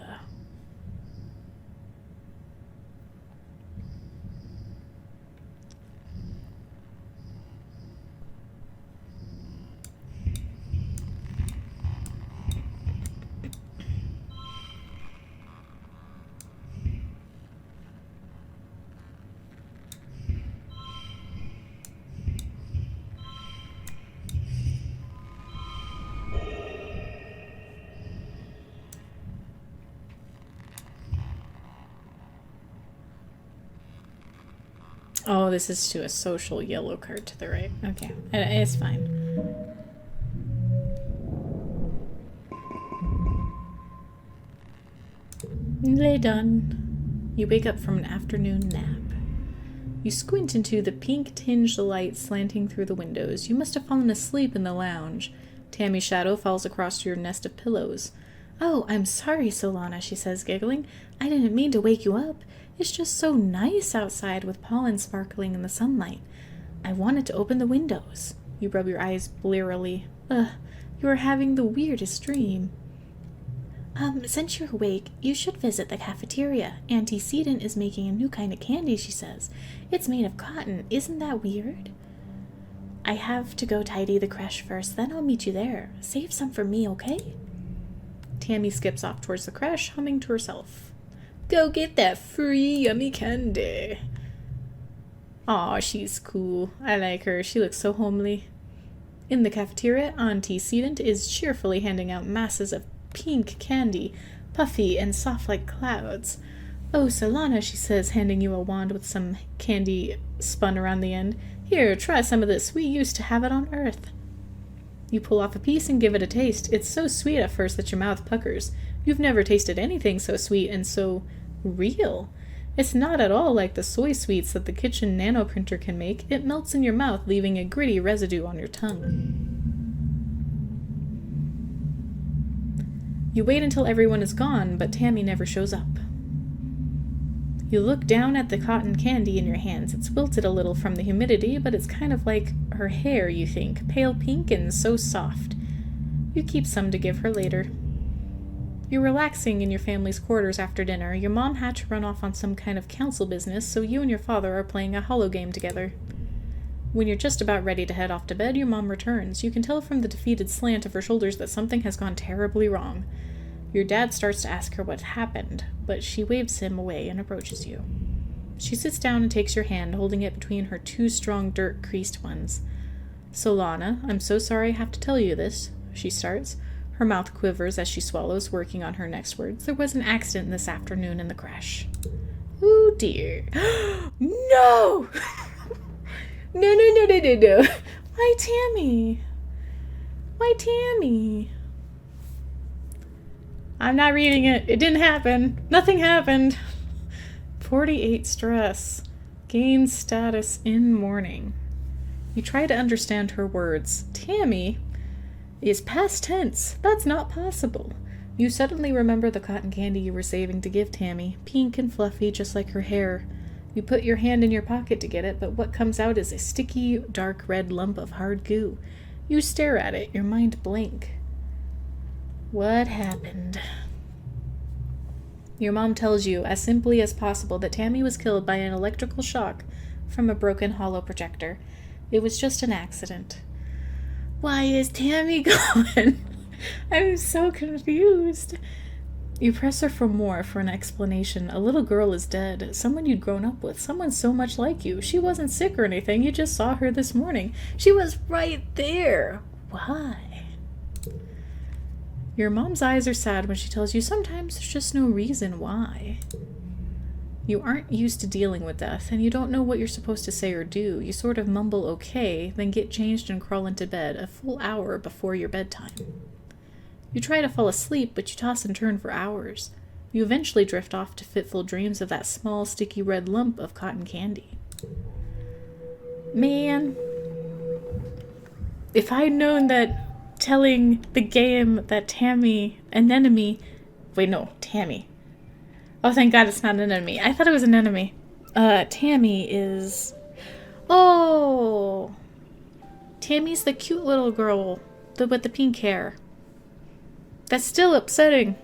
oh, this is to a social yellow card to the right. Okay, it's fine. Lay done. You wake up from an afternoon nap. You squint into the pink-tinged light slanting through the windows. You must have fallen asleep in the lounge. Tammy's shadow falls across your nest of pillows. Oh, I'm sorry, Solana, she says, giggling. I didn't mean to wake you up. It's just so nice outside with pollen sparkling in the sunlight. I wanted to open the windows. You rub your eyes blearily. Ugh, you are having the weirdest dream. Since you're awake, you should visit the cafeteria. Auntie Seaton is making a new kind of candy, she says. It's made of cotton. Isn't that weird? I have to go tidy the creche first, then I'll meet you there. Save some for me, okay? Tammy skips off towards the creche, humming to herself. Go get that free yummy candy. Aw, she's cool. I like her. She looks so homely. In the cafeteria, Auntie Seaton is cheerfully handing out masses of pink candy, puffy and soft like clouds. Oh, Solana, she says, handing you a wand with some candy spun around the end. Here, try some of this. We used to have it on Earth. You pull off a piece and give it a taste. It's so sweet at first that your mouth puckers. You've never tasted anything so sweet and so real. It's not at all like the soy sweets that the kitchen nanoprinter can make. It melts in your mouth, leaving a gritty residue on your tongue. You wait until everyone is gone, but Tammy never shows up. You look down at the cotton candy in your hands. It's wilted a little from the humidity, but it's kind of like her hair, you think, pale pink and so soft. You keep some to give her later. You're relaxing in your family's quarters after dinner. Your mom had to run off on some kind of council business, so you and your father are playing a holo game together. When you're just about ready to head off to bed, your mom returns. You can tell from the defeated slant of her shoulders that something has gone terribly wrong. Your dad starts to ask her what happened, but she waves him away and approaches you. She sits down and takes your hand, holding it between her two strong dirt-creased ones. Solana, I'm so sorry I have to tell you this, she starts. Her mouth quivers as she swallows, working on her next words. There was an accident this afternoon in the crash. Oh dear. No! No. Why, Tammy? Why, Tammy? I'm not reading it. It didn't happen. Nothing happened. 48 stress. Gain status in morning. You try to understand her words. Tammy is past tense. That's not possible. You suddenly remember the cotton candy you were saving to give Tammy, pink and fluffy just like her hair. You put your hand in your pocket to get it, but what comes out is a sticky, dark red lump of hard goo. You stare at it, your mind blank. What happened? Your mom tells you, as simply as possible, that Tammy was killed by an electrical shock from a broken holo projector. It was just an accident. Why is Tammy gone? I'm so confused. You press her for an explanation. A little girl is dead. Someone you'd grown up with. Someone so much like you. She wasn't sick or anything. You just saw her this morning. She was right there. Why? Your mom's eyes are sad when she tells you sometimes there's just no reason why. You aren't used to dealing with death, and you don't know what you're supposed to say or do. You sort of mumble okay, then get changed and crawl into bed a full hour before your bedtime. You try to fall asleep, but you toss and turn for hours. You eventually drift off to fitful dreams of that small, sticky red lump of cotton candy. Man, if I'd known that telling the game that Tammy, an enemy... Wait, no, Tammy. Oh, thank God it's not an enemy. I thought it was an enemy. Tammy is... Oh! Tammy's the cute little girl with the pink hair. That's still upsetting.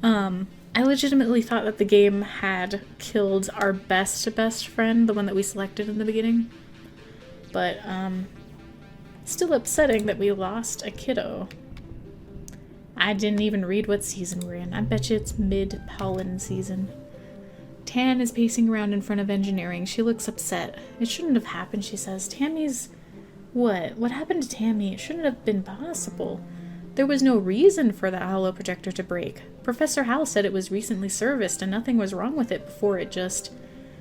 I legitimately thought that the game had killed our best friend, the one that we selected in the beginning. But, still upsetting that we lost a kiddo. I didn't even read what season we're in. I bet you it's mid-pollen season. Tan is pacing around in front of engineering. She looks upset. It shouldn't have happened, she says. Tammy's... What? What happened to Tammy? It shouldn't have been possible. There was no reason for that holo projector to break. Professor Hal said it was recently serviced and nothing was wrong with it before it just...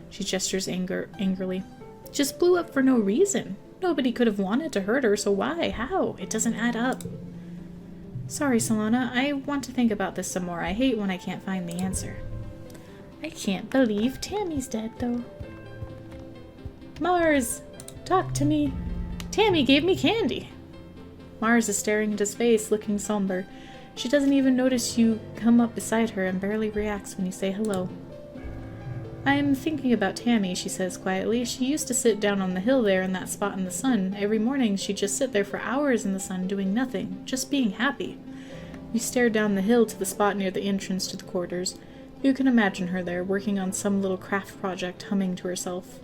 She gestures angrily. Just blew up for no reason. Nobody could have wanted to hurt her, so why? How? It doesn't add up. Sorry, Solana. I want to think about this some more. I hate when I can't find the answer. I can't believe Tammy's dead, though. Mars! Talk to me. Tammy gave me candy. Mars is staring into space, looking somber. She doesn't even notice you come up beside her and barely reacts when you say hello. I'm thinking about Tammy, she says quietly. She used to sit down on the hill there in that spot in the sun. Every morning she'd just sit there for hours in the sun doing nothing, just being happy. You stare down the hill to the spot near the entrance to the quarters. You can imagine her there, working on some little craft project, humming to herself.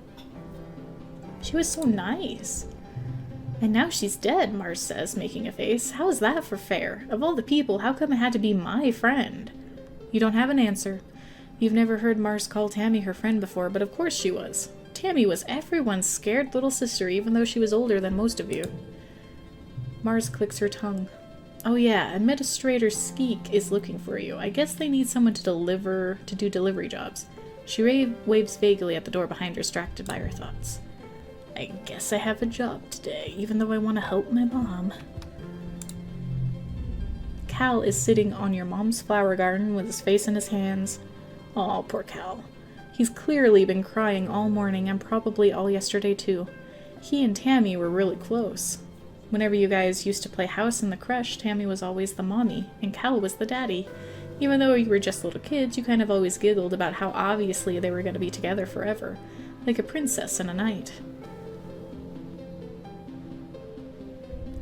She was so nice. And now she's dead, Mars says, making a face. How is that for fair? Of all the people, how come it had to be my friend? You don't have an answer. You've never heard Mars call Tammy her friend before, but of course she was. Tammy was everyone's scared little sister, even though she was older than most of you. Mars clicks her tongue. Oh yeah, Administrator Skeek is looking for you. I guess they need someone to do delivery jobs. She waves vaguely at the door behind her, distracted by her thoughts. I guess I have a job today, even though I want to help my mom. Cal is sitting on your mom's flower garden with his face in his hands. Aw, poor Cal. He's clearly been crying all morning and probably all yesterday too. He and Tammy were really close. Whenever you guys used to play house in the creche, Tammy was always the mommy, and Cal was the daddy. Even though you were just little kids, you kind of always giggled about how obviously they were going to be together forever, like a princess and a knight.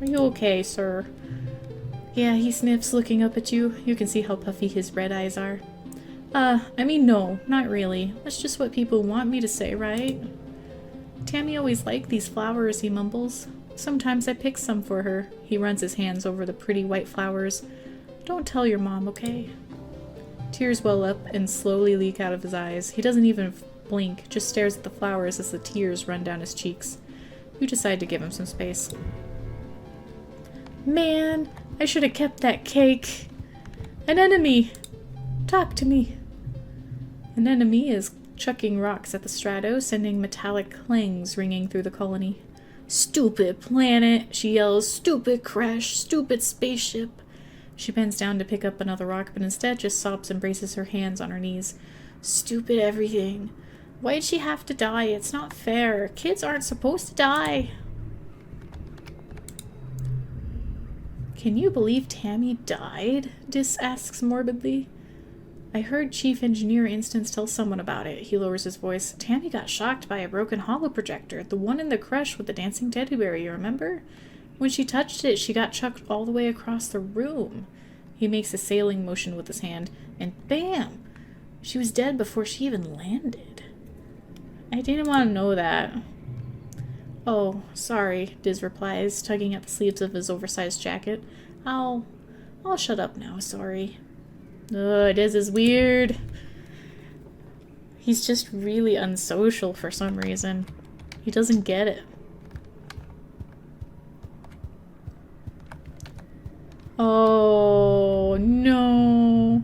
Are you okay, sir? Yeah, he sniffs, looking up at you. You can see how puffy his red eyes are. I mean, no, not really. That's just what people want me to say, right? Tammy always liked these flowers, he mumbles. Sometimes I pick some for her. He runs his hands over the pretty white flowers. Don't tell your mom, okay? Tears well up and slowly leak out of his eyes. He doesn't even blink, just stares at the flowers as the tears run down his cheeks. You decide to give him some space. Man, I should have kept that cake. An enemy! Talk to me. An enemy is chucking rocks at the strato, sending metallic clangs ringing through the colony. Stupid planet, she yells. Stupid crash, stupid spaceship. She bends down to pick up another rock, but instead just sobs and braces her hands on her knees. Stupid everything. Why'd she have to die? It's not fair. Kids aren't supposed to die. Can you believe Tammy died? Dis asks morbidly. I heard Chief Engineer Instance tell someone about it. He lowers his voice. Tammy got shocked by a broken holoprojector, the one in the creche with the dancing teddy bear, you remember? When she touched it, she got chucked all the way across the room. He makes a sailing motion with his hand, and bam! She was dead before she even landed. I didn't want to know that. Oh, sorry, Diz replies, tugging at the sleeves of his oversized jacket. I'll shut up now, sorry. Ugh, Diz is weird. He's just really unsocial for some reason. He doesn't get it. Oh, no.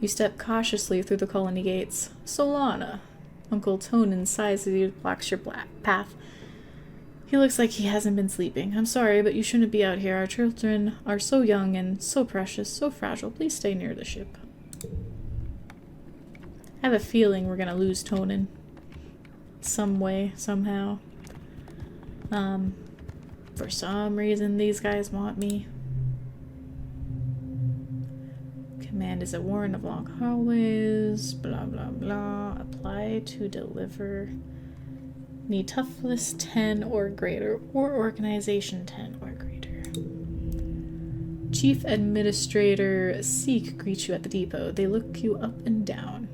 You step cautiously through the colony gates. Solana. Uncle Tonin sighs as he blocks your path. He looks like he hasn't been sleeping. I'm sorry, but you shouldn't be out here. Our children are so young and so precious, so fragile. Please stay near the ship. I have a feeling we're gonna lose Tonin. Some way, somehow. For some reason, these guys want me. Command is a warrant of long hallways. Blah, blah, blah. Apply to deliver. Need toughness 10 or greater, or organization 10 or greater. Chief Administrator Seek greets you at the depot. They look you up and down.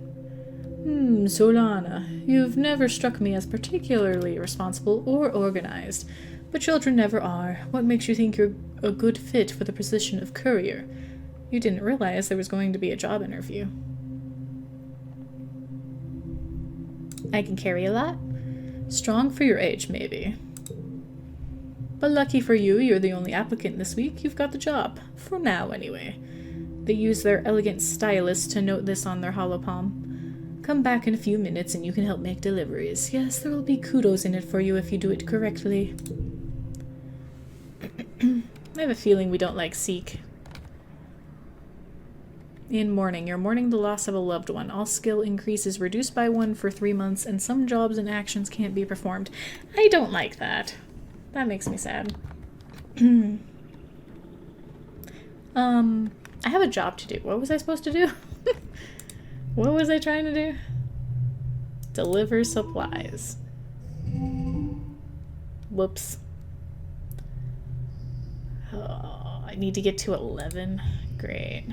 Solana, you've never struck me as particularly responsible or organized, but children never are. What makes you think you're a good fit for the position of courier? You didn't realize there was going to be a job interview. I can carry a lot. Strong for your age, maybe. But lucky for you, you're the only applicant this week. You've got the job. For now, anyway. They use their elegant stylus to note this on their holopalm. Come back in a few minutes and you can help make deliveries. Yes, there will be kudos in it for you if you do it correctly. I have a feeling we don't like Seek. In mourning. You're mourning the loss of a loved one. All skill increases reduced by 1 for 3 months, and some jobs and actions can't be performed. I don't like that. That makes me sad. I have a job to do. What was I supposed to do? What was I trying to do? Deliver supplies. Whoops. Oh, I need to get to 11. Great.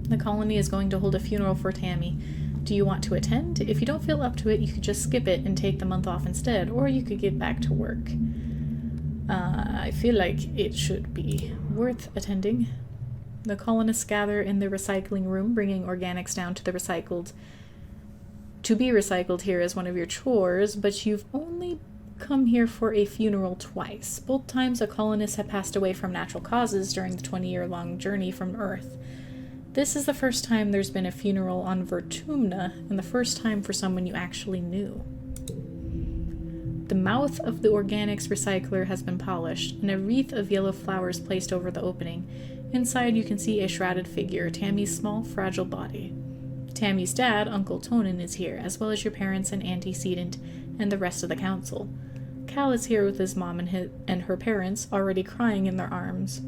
The colony is going to hold a funeral for Tammy. Do you want to attend? If you don't feel up to it, you could just skip it and take the month off instead, or you could get back to work. I feel like it should be worth attending. The colonists gather in the recycling room, bringing organics down to be recycled here as one of your chores, but you've only come here for a funeral twice. Both times a colonist had passed away from natural causes during the 20-year-long journey from Earth. This is the first time there's been a funeral on Vertumna, and the first time for someone you actually knew. The mouth of the organics recycler has been polished, and a wreath of yellow flowers placed over the opening. Inside you can see a shrouded figure, Tammy's small, fragile body. Tammy's dad, Uncle Tonin, is here, as well as your parents and antecedent, and the rest of the council. Cal is here with his mom and her parents, already crying in their arms.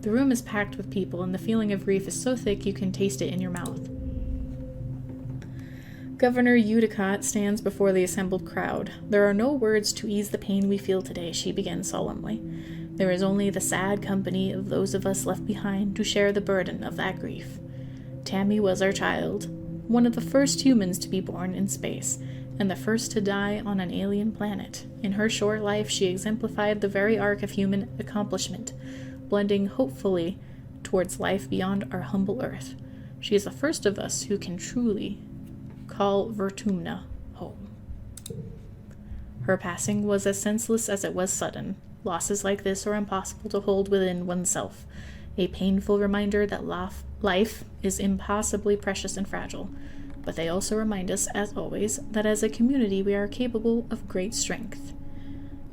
The room is packed with people, and the feeling of grief is so thick you can taste it in your mouth. Governor Udicott stands before the assembled crowd. There are no words to ease the pain we feel today, she begins solemnly. There is only the sad company of those of us left behind to share the burden of that grief. Tammy was our child, one of the first humans to be born in space, and the first to die on an alien planet. In her short life, she exemplified the very arc of human accomplishment, blending hopefully towards life beyond our humble Earth. She is the first of us who can truly call Vertumna home. Her passing was as senseless as it was sudden. Losses like this are impossible to hold within oneself, a painful reminder that life is impossibly precious and fragile, but they also remind us, as always, that as a community we are capable of great strength.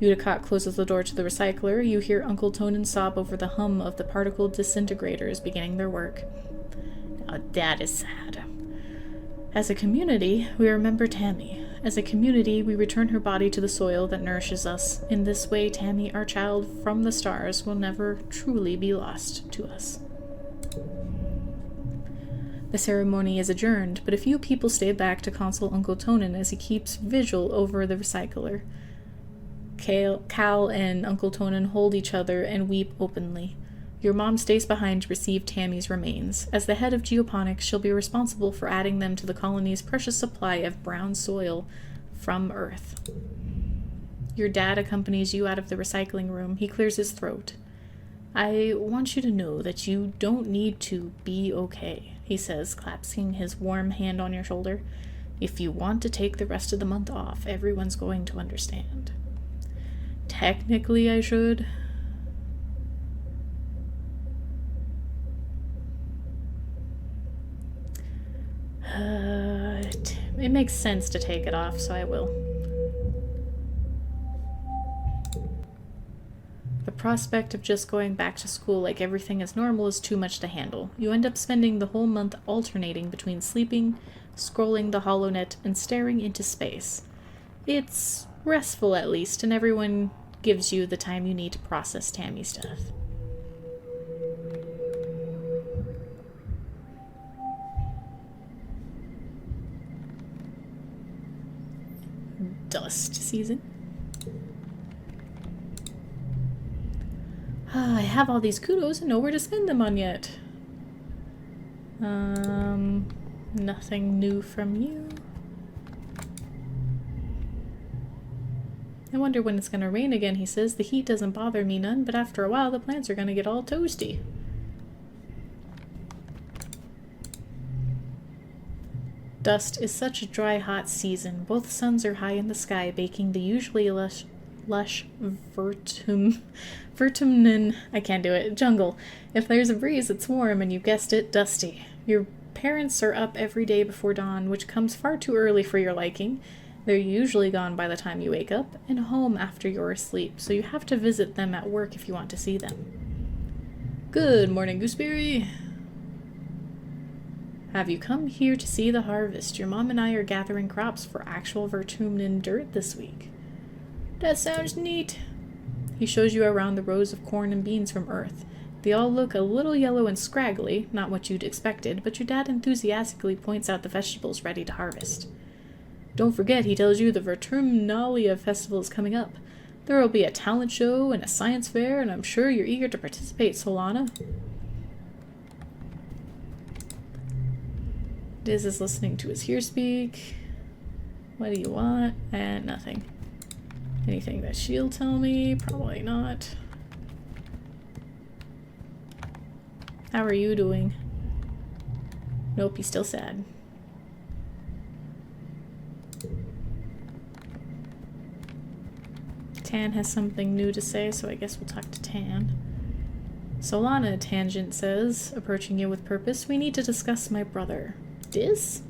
Udicott closes the door to the recycler. You hear Uncle Tonin sob over the hum of the particle disintegrators beginning their work. Now that is sad. As a community, we remember Tammy. As a community, we return her body to the soil that nourishes us. In this way, Tammy, our child from the stars, will never truly be lost to us. The ceremony is adjourned, but a few people stay back to console Uncle Tonin as he keeps vigil over the recycler. Cal and Uncle Tonin hold each other and weep openly. Your mom stays behind to receive Tammy's remains. As the head of geoponics, she'll be responsible for adding them to the colony's precious supply of brown soil from Earth. Your dad accompanies you out of the recycling room. He clears his throat. I want you to know that you don't need to be okay, he says, clasping his warm hand on your shoulder. If you want to take the rest of the month off, everyone's going to understand. Technically, I should. It makes sense to take it off, so I will. The prospect of just going back to school like everything is normal is too much to handle. You end up spending the whole month alternating between sleeping, scrolling the HoloNet, and staring into space. It's restful at least, and everyone gives you the time you need to process Tammy's death. Dust season. I have all these kudos and nowhere to spend them on yet. Nothing new from you. I wonder when it's gonna rain again, he says. The heat doesn't bother me none, but after a while the plants are gonna get all toasty. Dust is such a dry, hot season. Both suns are high in the sky, baking the usually lush Vertumnan, I can't do it, jungle. If there's a breeze, it's warm, and you guessed it, dusty. Your parents are up every day before dawn, which comes far too early for your liking. They're usually gone by the time you wake up, and home after you're asleep, so you have to visit them at work if you want to see them. Good morning, Gooseberry. Have you come here to see the harvest? Your mom and I are gathering crops for actual Vertumnan dirt this week. That sounds neat. He shows you around the rows of corn and beans from Earth. They all look a little yellow and scraggly, not what you'd expected, but your dad enthusiastically points out the vegetables ready to harvest. Don't forget, he tells you, the Vertumnalia festival is coming up. There will be a talent show and a science fair, and I'm sure you're eager to participate, Solana. Diz is listening to his here speak. What do you want? And nothing. Anything that she'll tell me? Probably not. How are you doing? Nope, he's still sad. Tan has something new to say, so I guess we'll talk to Tan. Solana, Tangent says, approaching you with purpose, we need to discuss my brother. Dis?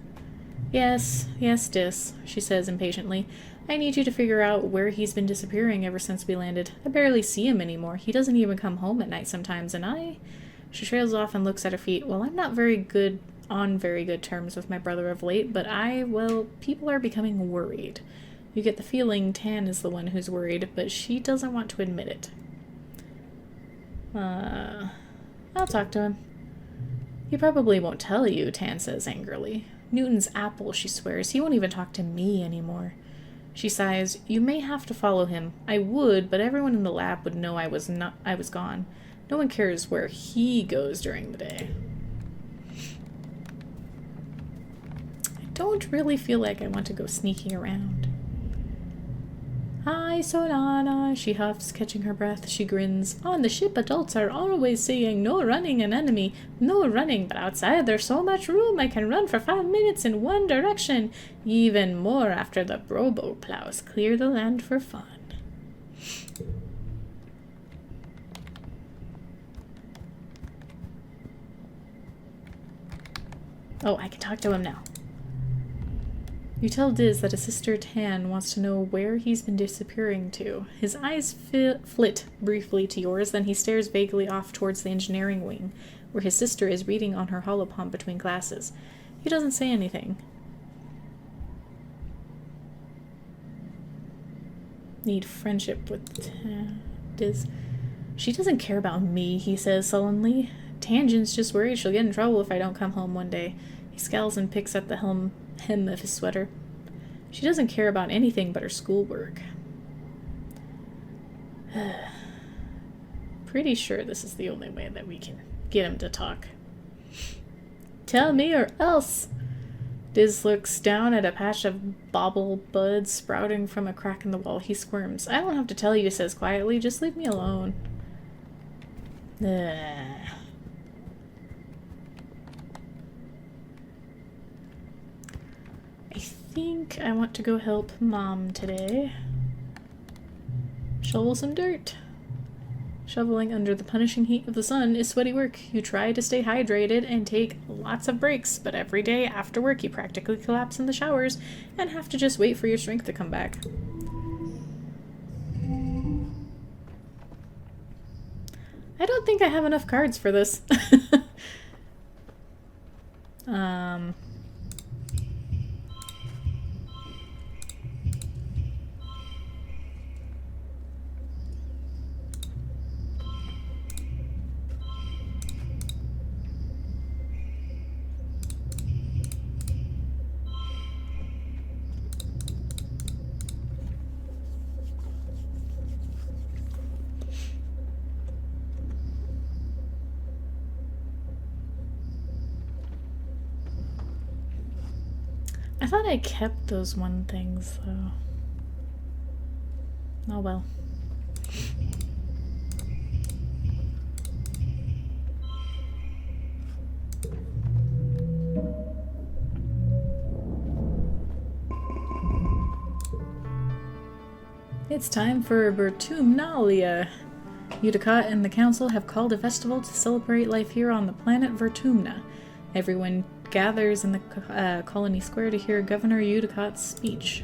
Yes, Dis, she says impatiently. I need you to figure out where he's been disappearing ever since we landed. I barely see him anymore. He doesn't even come home at night sometimes, and She trails off and looks at her feet. Well, I'm not on very good terms with my brother of late, but people are becoming worried. You get the feeling Tan is the one who's worried, but she doesn't want to admit it. I'll talk to him. He probably won't tell you, Tan says angrily. Newton's apple, she swears. He won't even talk to me anymore. She sighs. You may have to follow him. I would, but everyone in the lab would know I was gone. No one cares where he goes during the day. I don't really feel like I want to go sneaking around. Hi, Solana, she huffs, catching her breath. She grins. On the ship, adults are always saying, no running an enemy, no running, but outside there's so much room I can run for 5 minutes in one direction, even more after the Brobo plows clear the land for fun. Oh, I can talk to him now. You tell Diz that his sister Tan wants to know where he's been disappearing to. His eyes flit briefly to yours, then he stares vaguely off towards the engineering wing, where his sister is reading on her holopomp between classes. He doesn't say anything. Need friendship with Diz. She doesn't care about me, he says sullenly. Tangent's just worried she'll get in trouble if I don't come home one day. He scowls and picks at the hem of his sweater. She doesn't care about anything but her schoolwork. Pretty sure this is the only way that we can get him to talk. Tell me or else! Diz looks down at a patch of bauble buds sprouting from a crack in the wall. He squirms. I don't have to tell you, he says quietly. Just leave me alone. I think I want to go help Mom today. Shovel some dirt. Shoveling under the punishing heat of the sun is sweaty work. You try to stay hydrated and take lots of breaks, but every day after work you practically collapse in the showers and have to just wait for your strength to come back. I don't think I have enough cards for this. I thought I kept those one things, though. Oh well. It's time for Vertumnalia. Utica and the council have called a festival to celebrate life here on the planet Vertumna. Everyone gathers in the colony square to hear Governor Udicot's speech.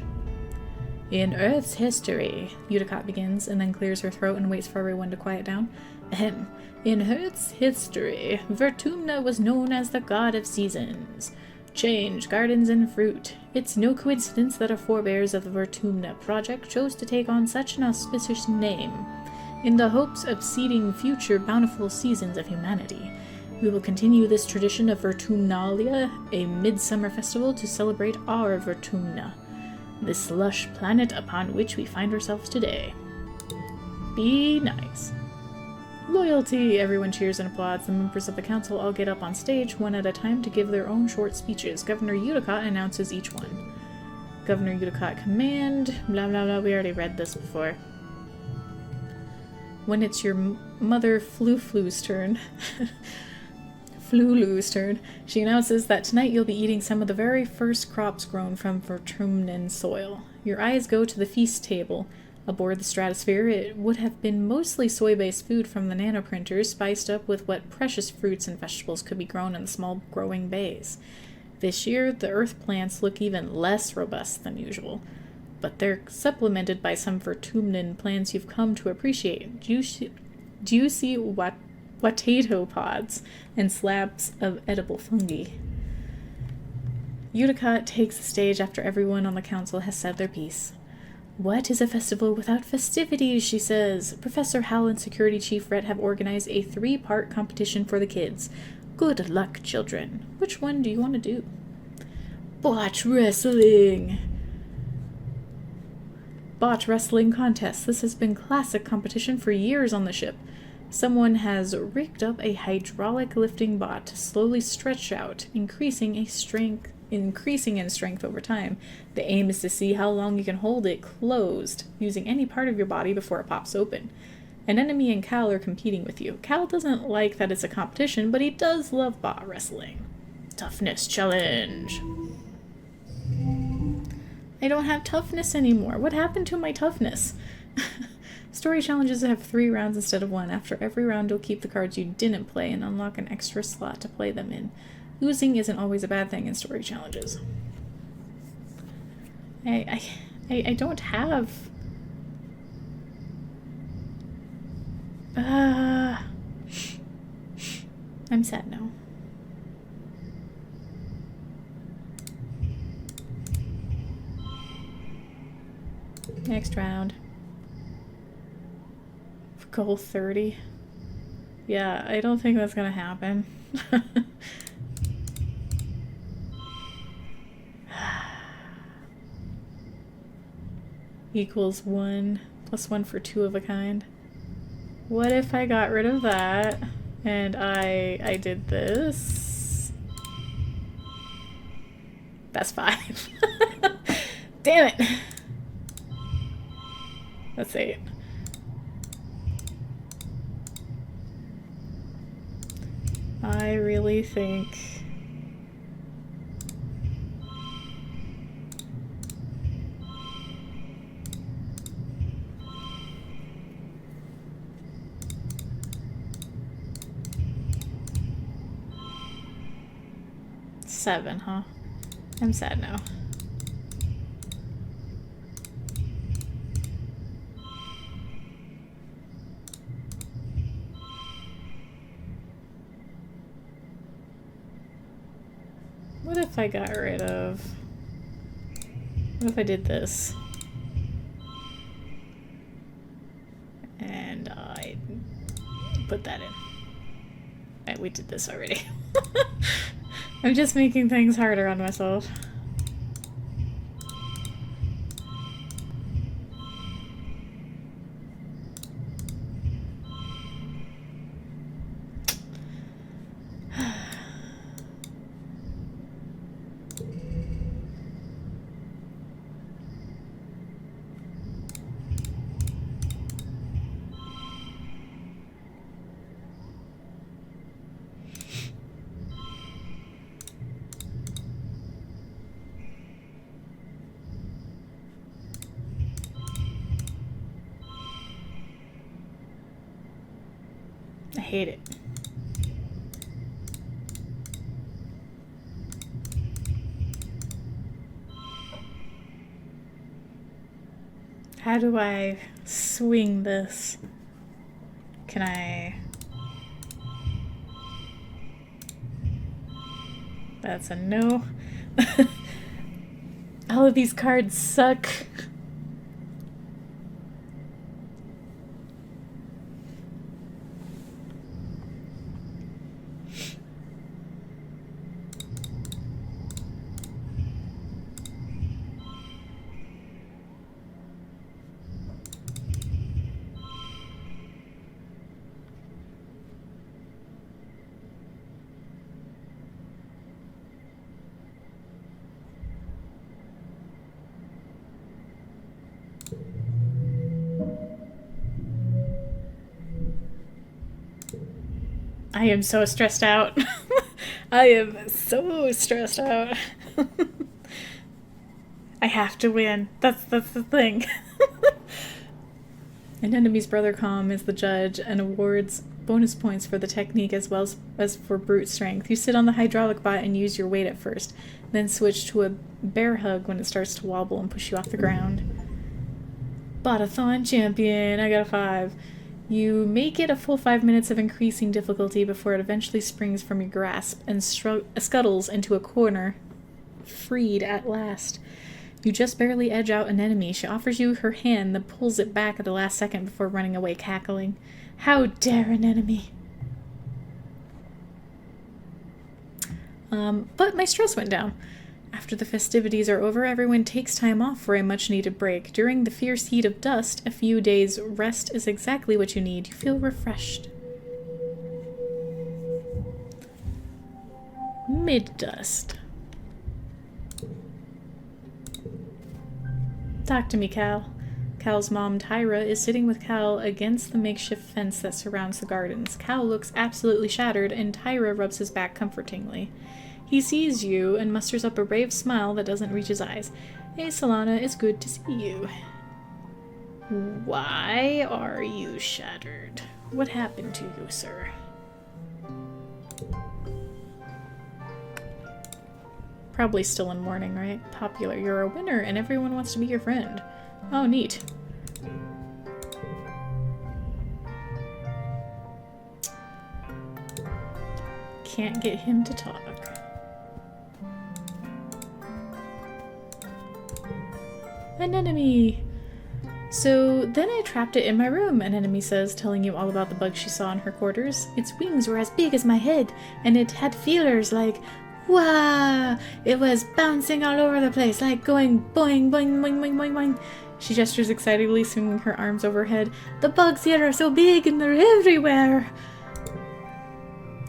In Earth's history, Udicott begins and then clears her throat and waits for everyone to quiet down. Ahem. In Earth's history, Vertumna was known as the god of seasons. Change, gardens, and fruit. It's no coincidence that our forebears of the Vertumna project chose to take on such an auspicious name. In the hopes of seeding future bountiful seasons of humanity, we will continue this tradition of Vertumnalia, a midsummer festival to celebrate our Vertumna, this lush planet upon which we find ourselves today. Be nice. Loyalty! Everyone cheers and applauds. The members of the council all get up on stage, one at a time, to give their own short speeches. Governor Udicott announces each one. Governor Udicott command, blah blah blah. We already read this before. When it's your mother Flu's turn, Flulu's turn, she announces that tonight you'll be eating some of the very first crops grown from Vertumnan soil. Your eyes go to the feast table. Aboard the Stratosphere, it would have been mostly soy-based food from the nanoprinters, spiced up with what precious fruits and vegetables could be grown in the small growing bays. This year, the earth plants look even less robust than usual, but they're supplemented by some Vertumnan plants you've come to appreciate. Juicy potato pods and slabs of edible fungi. Udicott takes the stage after everyone on the council has said their piece. What is a festival without festivities, she says. Professor Hal and Security Chief Rhett have organized a 3-part competition for the kids. Good luck, children. Which one do you want to do? Botch wrestling! Botch wrestling contest. This has been classic competition for years on the ship. Someone has rigged up a hydraulic lifting bot to slowly stretch out, increasing in strength over time. The aim is to see how long you can hold it closed, using any part of your body before it pops open. An enemy and Cal are competing with you. Cal doesn't like that it's a competition, but he does love bot wrestling. Toughness challenge. I don't have toughness anymore. What happened to my toughness? Story challenges have 3 rounds instead of 1. After every round, you'll keep the cards you didn't play and unlock an extra slot to play them in. Losing isn't always a bad thing in story challenges. I don't have... I'm sad now. Next round. Goal 30. Yeah, I don't think that's gonna happen. Equals 1 plus 1 for 2 of a kind. What if I got rid of that and I did this? That's 5. Damn it! That's 8. I really think... Seven, huh? I'm sad now. What if I got rid of... What if I did this? And I put that in. Right, we did this already. I'm just making things harder on myself. I hate it. How do I swing this? Can I... That's a no. All of these cards suck. I am so stressed out. I am so stressed out. I have to win. That's the thing. An enemy's brother Calm is the judge and awards bonus points for the technique as well as for brute strength. You sit on the hydraulic bot and use your weight at first, then switch to a bear hug when it starts to wobble and push you off the ground. Botathon champion, I got a 5. You make it a full 5 minutes of increasing difficulty before it eventually springs from your grasp and scuttles into a corner, freed at last. You just barely edge out an enemy. She offers you her hand, then pulls it back at the last second before running away cackling. How dare an enemy! But my stress went down. After the festivities are over, everyone takes time off for a much-needed break. During the fierce heat of dust, a few days' rest is exactly what you need. You feel refreshed. Mid-dust. Talk to me, Cal. Cal's mom, Tyra, is sitting with Cal against the makeshift fence that surrounds the gardens. Cal looks absolutely shattered, and Tyra rubs his back comfortingly. He sees you and musters up a brave smile that doesn't reach his eyes. Hey, Solana, it's good to see you. Why are you shattered? What happened to you, sir? Probably still in mourning, right? Popular. You're a winner and everyone wants to be your friend. Oh, neat. Can't get him to talk. An enemy! So then I trapped it in my room, an enemy says, telling you all about the bug she saw in her quarters. Its wings were as big as my head, and it had feelers like, wow! It was bouncing all over the place, like going boing, boing, boing, boing, boing, boing. She gestures excitedly, swinging her arms overhead. The bugs here are so big and they're everywhere!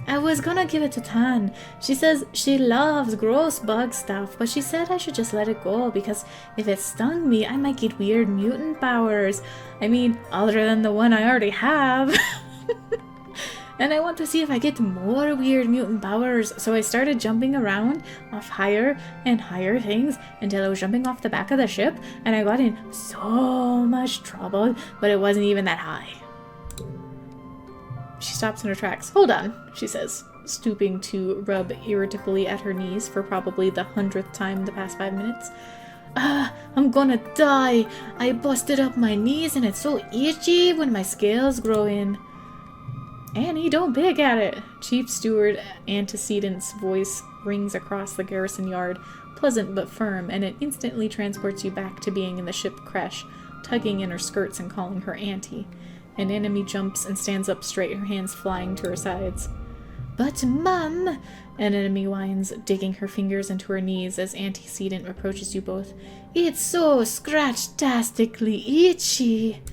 I was gonna give it to Tan. She says she loves gross bug stuff, but she said I should just let it go because if it stung me, I might get weird mutant powers. I mean, other than the one I already have. And I want to see if I get more weird mutant powers, so I started jumping around off higher and higher things until I was jumping off the back of the ship, and I got in so much trouble, but it wasn't even that high. She stops in her tracks. Hold on, she says, stooping to rub irritably at her knees for probably the 100th time in the past 5 minutes. I'm gonna die. I busted up my knees and it's so itchy when my scales grow in. Annie, don't pick at it. Chief Steward Antecedent's voice rings across the garrison yard, pleasant but firm, and it instantly transports you back to being in the ship Kresh, tugging in her skirts and calling her Auntie. An enemy jumps and stands up straight, her hands flying to her sides. But, Mum! An enemy whines, digging her fingers into her knees as Antecedent approaches you both. It's so scratch-tastically itchy!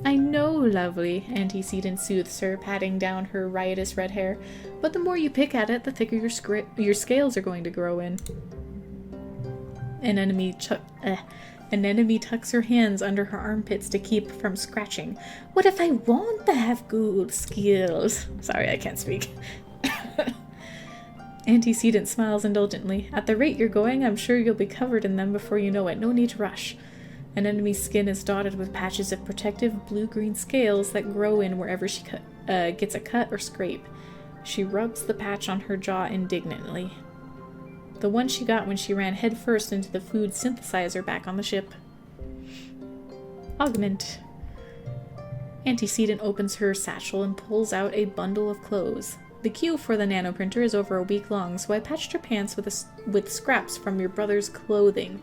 I know, lovely, Antecedent soothes her, patting down her riotous red hair, but the more you pick at it, the thicker your scales are going to grow in. An enemy tucks her hands under her armpits to keep from scratching. What if I want to have good skills? Sorry, I can't speak. Antecedent smiles indulgently. At the rate you're going, I'm sure you'll be covered in them before you know it. No need to rush. An enemy's skin is dotted with patches of protective blue-green scales that grow in wherever she gets a cut or scrape. She rubs the patch on her jaw indignantly. The one she got when she ran headfirst into the food synthesizer back on the ship. Augment. Antecedent opens her satchel and pulls out a bundle of clothes. The queue for the nanoprinter is over a week long, so I patched her pants with scraps from your brother's clothing.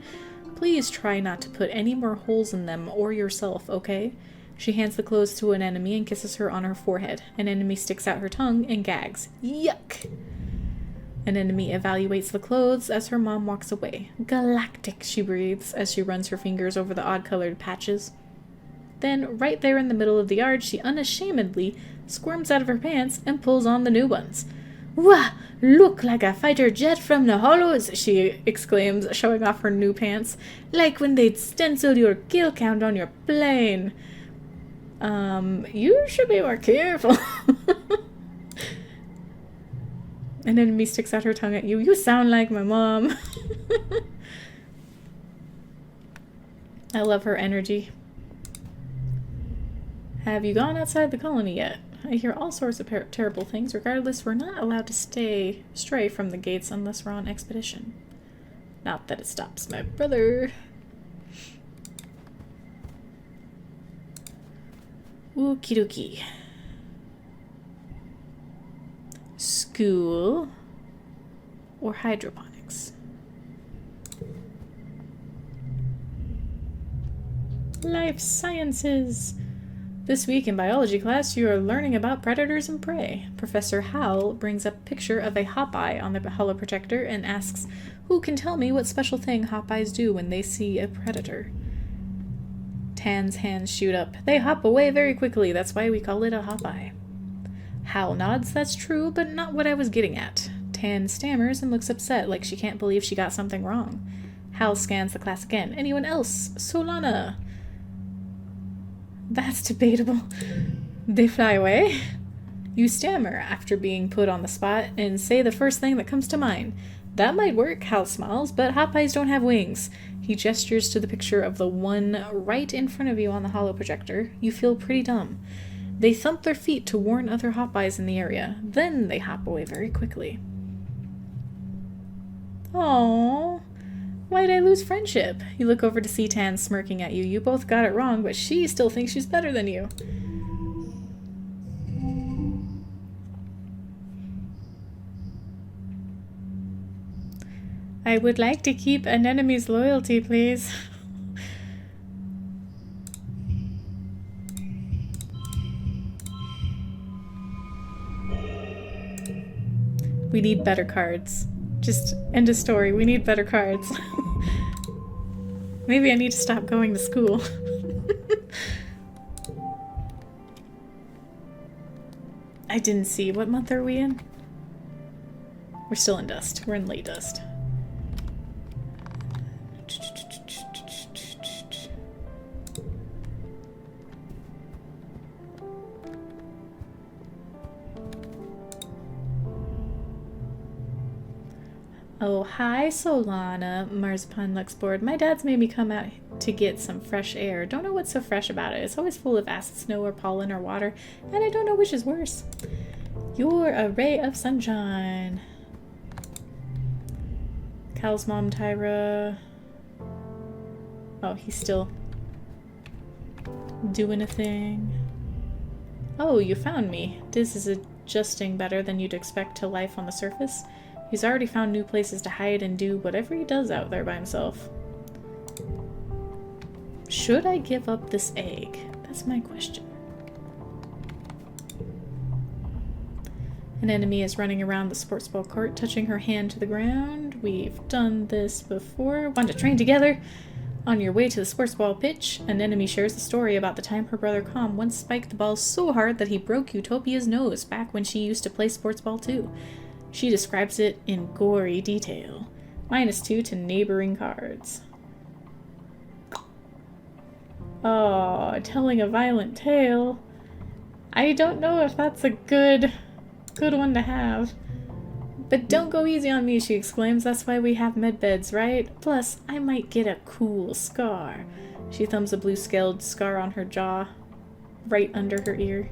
Please try not to put any more holes in them or yourself, okay? She hands the clothes to an enemy and kisses her on her forehead. An enemy sticks out her tongue and gags. Yuck! An enemy evaluates the clothes as her mom walks away. Galactic, she breathes as she runs her fingers over the odd-colored patches. Then, right there in the middle of the yard, she unashamedly squirms out of her pants and pulls on the new ones. Wah! Look like a fighter jet from the hollows, she exclaims, showing off her new pants. Like when they'd stenciled your kill count on your plane. You should be more careful. An enemy sticks out her tongue at you. You sound like my mom. I love her energy. Have you gone outside the colony yet? I hear all sorts of terrible things. Regardless, we're not allowed to stray from the gates unless we're on expedition. Not that it stops my brother. Okie dokie. School or hydroponics? Life sciences. This week in biology class, you are learning about predators and prey. Professor Howell brings up a picture of a hopeye on the holoprojector and asks, who can tell me what special thing hopeyes do when they see a predator? Tan's hands shoot up. They hop away very quickly. That's why we call it a hopeye. Hal nods. That's true, but not what I was getting at. Tan stammers and looks upset, like she can't believe she got something wrong. Hal scans the class again. Anyone else? Solana. That's debatable. They fly away? You stammer after being put on the spot and say the first thing that comes to mind. That might work, Hal smiles, but hopeyes don't have wings. He gestures to the picture of the one right in front of you on the holoprojector. You feel pretty dumb. They thump their feet to warn other hopeyes in the area. Then they hop away very quickly. Aww. Why'd I lose friendship? You look over to see Tan smirking at you. You both got it wrong, but she still thinks she's better than you. I would like to keep an enemy's loyalty, please. We need better cards. Just end of story. We need better cards. Maybe I need to stop going to school. I didn't see. What month are we in? We're still in dust. We're in late dust. Oh, hi, Solana. Marzipan looks bored. My dad's made me come out to get some fresh air. Don't know what's so fresh about it. It's always full of acid snow or pollen or water, and I don't know which is worse. You're a ray of sunshine. Cal's mom, Tyra. Oh, he's still doing a thing. Oh, you found me. Diz is adjusting better than you'd expect to life on the surface. He's already found new places to hide and do whatever he does out there by himself. Should I give up this egg? That's my question. An enemy is running around the sports ball court, touching her hand to the ground. We've done this before. Want to train together? On your way to the sports ball pitch, an enemy shares a story about the time her brother Com once spiked the ball so hard that he broke Utopia's nose back when she used to play sports ball too. She describes it in gory detail. -2 to neighboring cards. Oh, telling a violent tale. I don't know if that's a good one to have. But don't go easy on me, she exclaims. That's why we have medbeds, right? Plus, I might get a cool scar. She thumbs a blue-scaled scar on her jaw, right under her ear.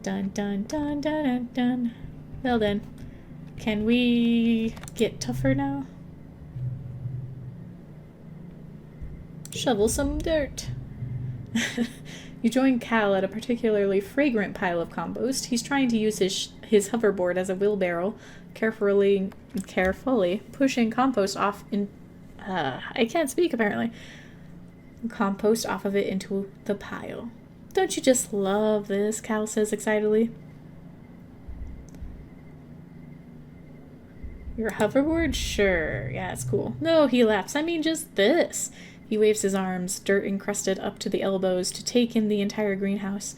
Dun dun dun dun dun dun. Well then, can we get tougher now? Shovel some dirt. You join Cal at a particularly fragrant pile of compost. He's trying to use his hoverboard as a wheelbarrow, carefully pushing compost off in... I can't speak apparently. Compost off of it into the pile. Don't you just love this? Cal says excitedly. Your hoverboard? Sure. Yeah, it's cool. No, he laughs. I mean just this. He waves his arms, dirt encrusted up to the elbows, to take in the entire greenhouse.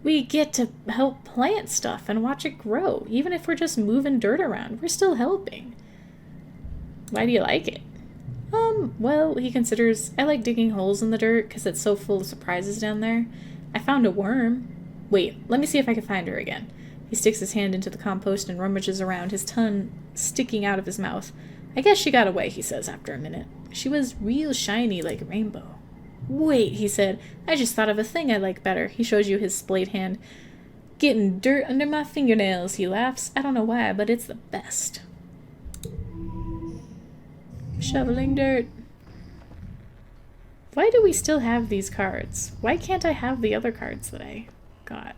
We get to help plant stuff and watch it grow. Even if we're just moving dirt around, we're still helping. Why do you like it? Well, he considers, I like digging holes in the dirt because it's so full of surprises down there. I found a worm. Wait, let me see if I can find her again. He sticks his hand into the compost and rummages around, his tongue sticking out of his mouth. I guess she got away, he says after a minute. She was real shiny like a rainbow. Wait, he said. I just thought of a thing I like better. He shows you his splayed hand. Getting dirt under my fingernails, he laughs. I don't know why, but it's the best. Shoveling dirt. Why do we still have these cards? Why can't I have the other cards that I got?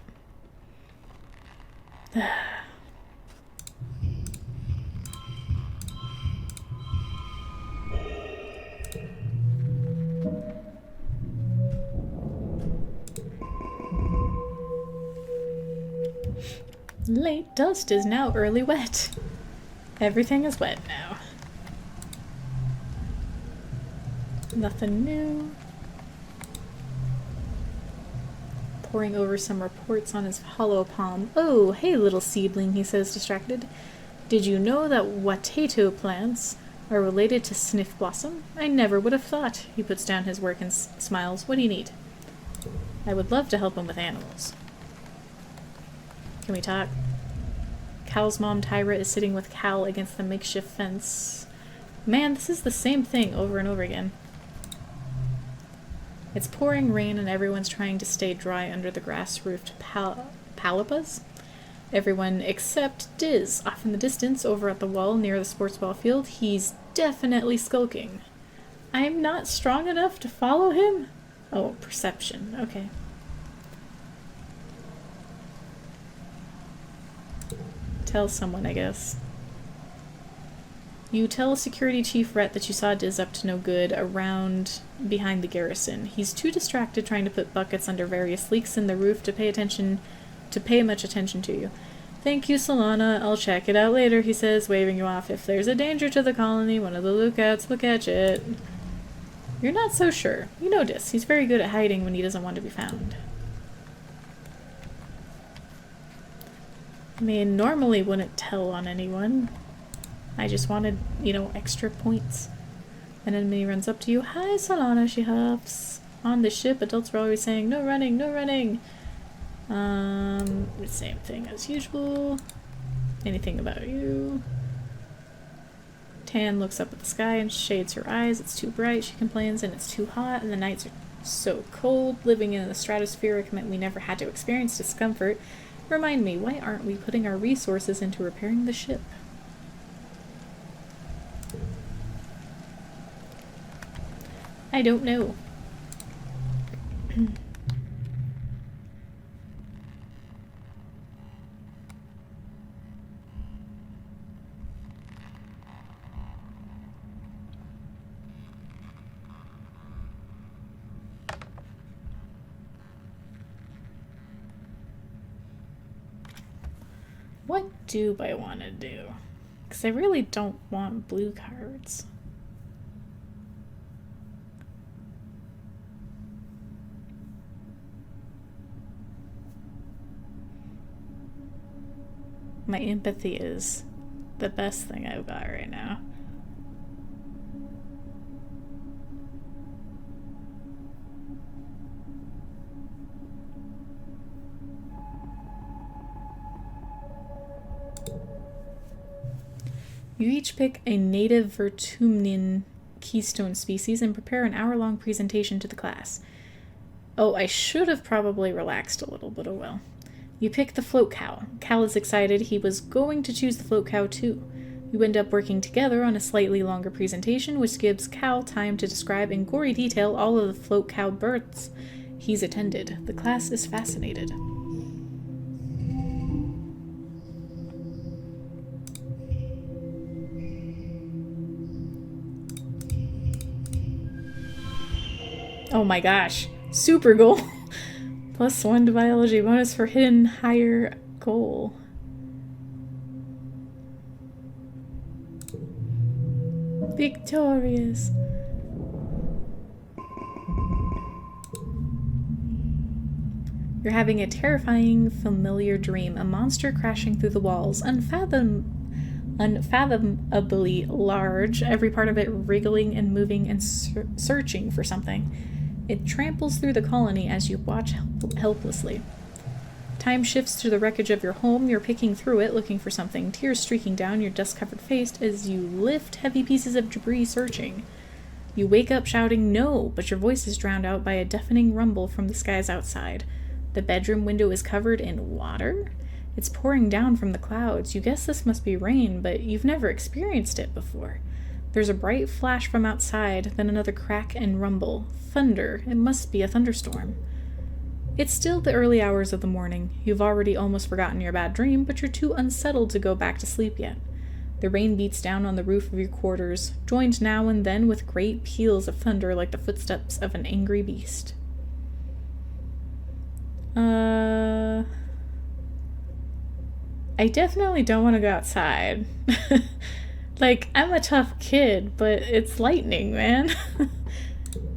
Late dust is now early wet. Everything is wet now. Nothing new. Poring over some reports on his hollow palm. Oh, hey little seedling, he says, distracted. Did you know that Watato plants are related to sniff blossom? I never would have thought. He puts down his work and smiles. What do you need? I would love to help him with animals. Can we talk? Cal's mom, Tyra, is sitting with Cal against the makeshift fence. Man, this is the same thing over and over again. It's pouring rain and everyone's trying to stay dry under the grass-roofed palapas. Everyone except Diz, off in the distance over at the wall near the sports ball field. He's definitely skulking. I'm not strong enough to follow him? Oh, perception. Okay. Tell someone, I guess. You tell Security Chief Rhett that you saw Diz up to no good around behind the garrison. He's too distracted trying to put buckets under various leaks in the roof to pay much attention to you. Thank you, Solana. I'll check it out later, he says, waving you off. If there's a danger to the colony, one of the lookouts will catch it. You're not so sure. You know Diz. He's very good at hiding when he doesn't want to be found. I mean, normally wouldn't tell on anyone. I just wanted, you know, extra points. An enemy runs up to you. Hi, Solana, she huffs. On the ship, adults were always saying, no running, no running. Same thing as usual. Anything about you? Tan looks up at the sky and shades her eyes. It's too bright, she complains, and it's too hot, and the nights are so cold. Living in the stratospheric meant we never had to experience discomfort. Remind me, why aren't we putting our resources into repairing the ship? I don't know. What do I want to do? Because I really don't want blue cards. My empathy is the best thing I've got right now. You each pick a native Vertumnian keystone species and prepare an hour-long presentation to the class. Oh, I should have probably relaxed a little, but oh well. You pick the float cow. Cal is excited. He was going to choose the float cow too. You end up working together on a slightly longer presentation, which gives Cal time to describe in gory detail all of the float cow births he's attended. The class is fascinated. Oh my gosh. Super goal. +1 to biology. Bonus for hidden higher goal. Victorious. You're having a terrifying, familiar dream. A monster crashing through the walls. Unfathomably large. Every part of it wriggling and moving and searching for something. It tramples through the colony as you watch helplessly. Time shifts to the wreckage of your home. You're picking through it, looking for something, tears streaking down your dust-covered face as you lift heavy pieces of debris searching. You wake up shouting no, but your voice is drowned out by a deafening rumble from the skies outside. The bedroom window is covered in water? It's pouring down from the clouds. You guess this must be rain, but you've never experienced it before. There's a bright flash from outside, then another crack and rumble. Thunder. It must be a thunderstorm. It's still the early hours of the morning. You've already almost forgotten your bad dream, but you're too unsettled to go back to sleep yet. The rain beats down on the roof of your quarters, joined now and then with great peals of thunder like the footsteps of an angry beast. I definitely don't want to go outside. Like, I'm a tough kid, but it's lightning, man.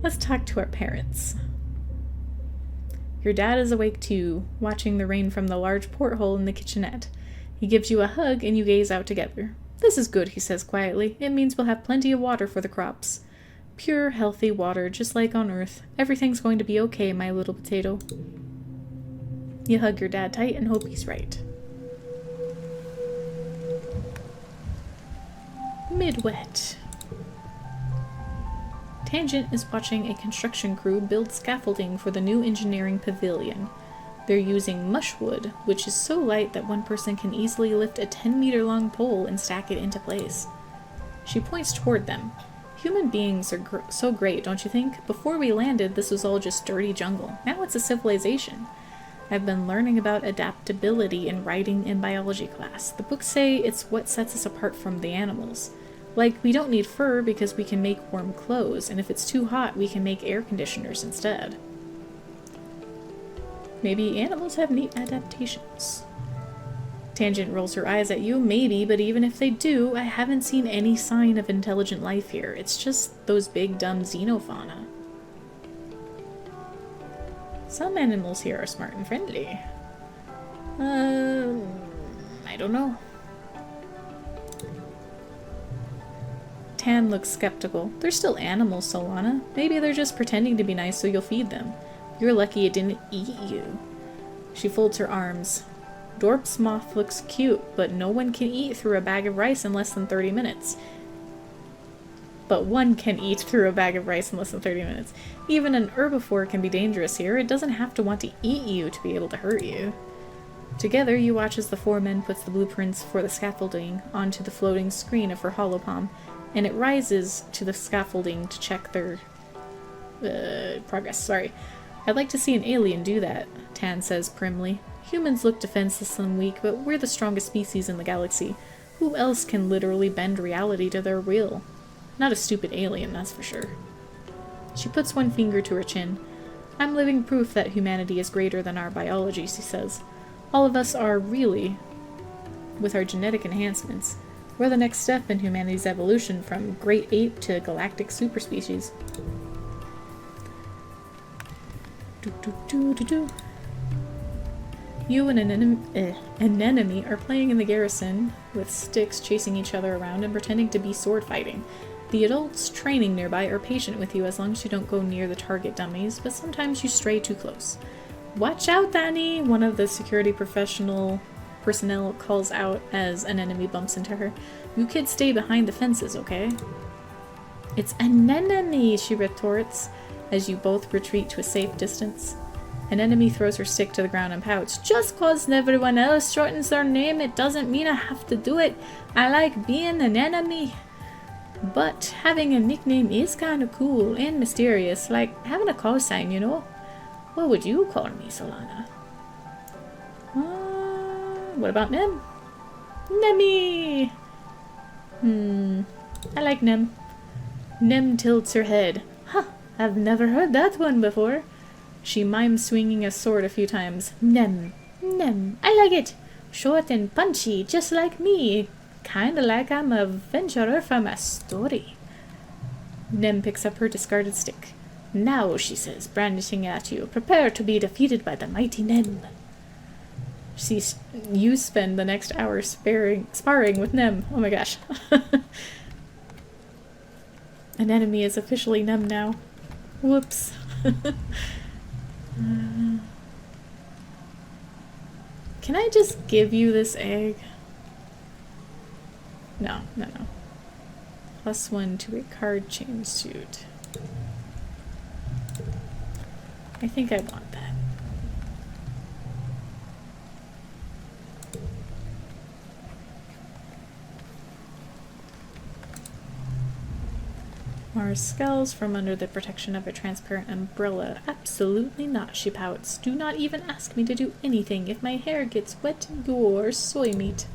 Let's talk to our parents. Your dad is awake too, watching the rain from the large porthole in the kitchenette. He gives you a hug and you gaze out together. This is good, he says quietly. It means we'll have plenty of water for the crops. Pure, healthy water, just like on Earth. Everything's going to be okay, my little potato. You hug your dad tight and hope he's right. Mid-wet. Tangent is watching a construction crew build scaffolding for the new engineering pavilion. They're using mushwood, which is so light that one person can easily lift a 10-meter-long pole and stack it into place. She points toward them. Human beings are so great, don't you think? Before we landed, this was all just dirty jungle. Now it's a civilization. I've been learning about adaptability in writing in biology class. The books say it's what sets us apart from the animals. Like, we don't need fur because we can make warm clothes, and if it's too hot, we can make air conditioners instead. Maybe animals have neat adaptations. Tangent rolls her eyes at you. Maybe, but even if they do, I haven't seen any sign of intelligent life here. It's just those big, dumb xenofauna. Some animals here are smart and friendly. I don't know. Tan looks skeptical. They're still animals, Solana. Maybe they're just pretending to be nice so you'll feed them. You're lucky it didn't eat you. She folds her arms. Dorp's moth looks cute, but no one can eat through a bag of rice in less than 30 minutes. But one can eat through a bag of rice in less than 30 minutes. Even an herbivore can be dangerous here. It doesn't have to want to eat you to be able to hurt you. Together, you watch as the four men puts the blueprints for the scaffolding onto the floating screen of her holopalm, and it rises to the scaffolding to check their progress. Sorry. I'd like to see an alien do that, Tan says primly. Humans look defenseless and weak, but we're the strongest species in the galaxy. Who else can literally bend reality to their will? Not a stupid alien, that's for sure. She puts one finger to her chin. I'm living proof that humanity is greater than our biology, she says. All of us are really, with our genetic enhancements. We're the next step in humanity's evolution from great ape to galactic superspecies. You and an enemy are playing in the garrison with sticks chasing each other around and pretending to be sword fighting. The adults training nearby are patient with you as long as you don't go near the target dummies, but sometimes you stray too close. Watch out, Danny! One of the security personnel calls out as an enemy bumps into her. You kids stay behind the fences, okay? It's an enemy, she retorts, as you both retreat to a safe distance. An enemy throws her stick to the ground and pouts. Just cause everyone else shortens their name, it doesn't mean I have to do it. I like being an enemy. But having a nickname is kind of cool and mysterious, like having a call sign, you know? What would you call me, Solana? What about Nem? Nemi! I like Nem. Nem tilts her head. Huh, I've never heard that one before. She mimes swinging a sword a few times. Nem. Nem. I like it. Short and punchy, just like me. Kinda like I'm a adventurer from a story. Nem picks up her discarded stick. Now, she says, brandishing at you, prepare to be defeated by the mighty Nem. You spend the next hour sparring with Nem. Oh my gosh. An enemy is officially Nem now. Whoops. Can I just give you this egg? No. +1 to a card chain suit. I think I want that. Mars skulls from under the protection of a transparent umbrella. Absolutely not, she pouts. Do not even ask me to do anything if my hair gets wet in your soy meat.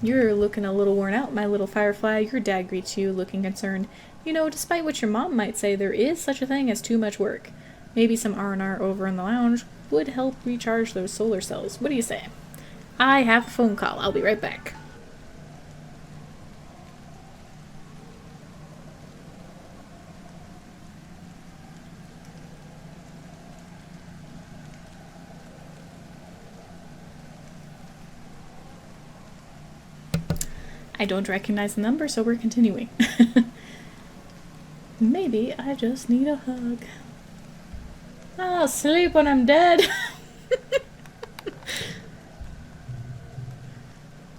You're looking a little worn out, my little firefly. Your dad greets you, looking concerned. You know, despite what your mom might say, there is such a thing as too much work. Maybe some R&R over in the lounge would help recharge those solar cells. What do you say? I have a phone call. I'll be right back. I don't recognize the number, so we're continuing. Maybe I just need a hug. I'll sleep when I'm dead.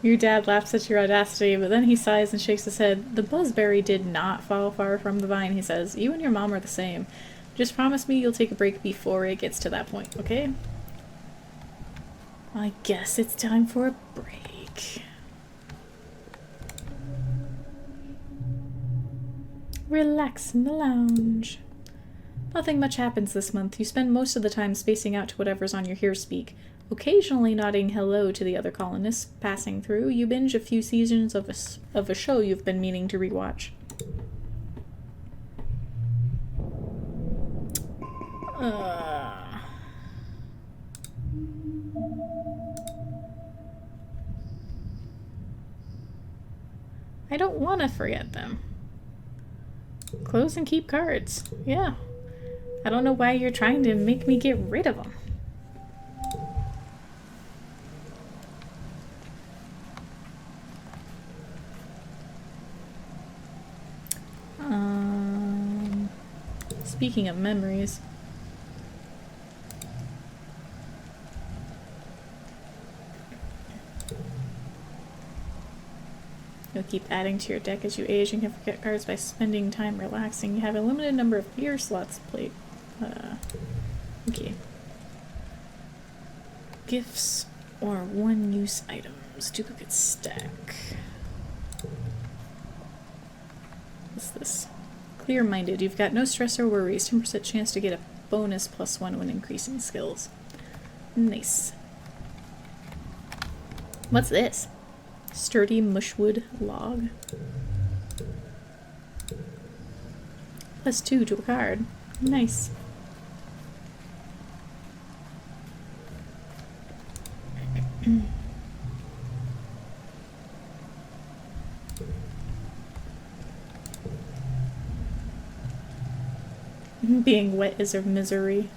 Your dad laughs at your audacity, but then he sighs and shakes his head. The buzzberry did not fall far from the vine, he says. You and your mom are the same. Just promise me you'll take a break before it gets to that point, okay? I guess it's time for a break. Relax in the lounge. Nothing much happens this month. You spend most of the time spacing out to whatever's on your here speak, occasionally nodding hello to the other colonists passing through. You binge a few seasons of a show you've been meaning to rewatch. I don't want to forget them. Close and keep cards. Yeah. I don't know why you're trying to make me get rid of them. Speaking of memories. You'll keep adding to your deck as you age and can forget cards by spending time relaxing. You have a limited number of beer slots played. Okay. Gifts or one-use items. Duplicate stack. What's this? Clear-minded. You've got no stress or worries. 10% chance to get a bonus +1 when increasing skills. Nice. What's this? Sturdy mushwood log. +2 to a card. Nice. Being wet is a misery.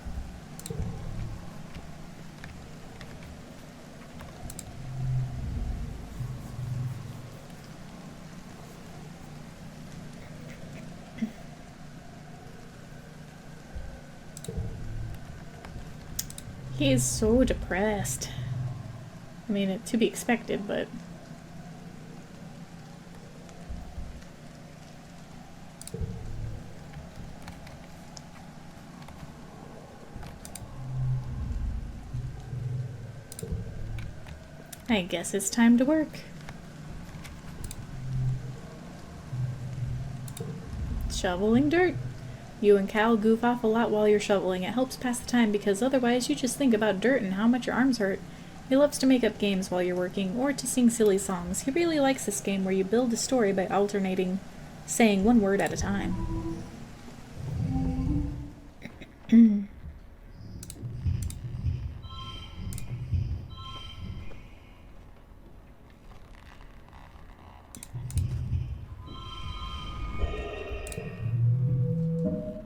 He is so depressed. I mean, to be expected, but... I guess it's time to work. Shoveling dirt. You and Cal goof off a lot while you're shoveling. It helps pass the time because otherwise you just think about dirt and how much your arms hurt. He loves to make up games while you're working, or to sing silly songs. He really likes this game where you build a story by alternating saying one word at a time.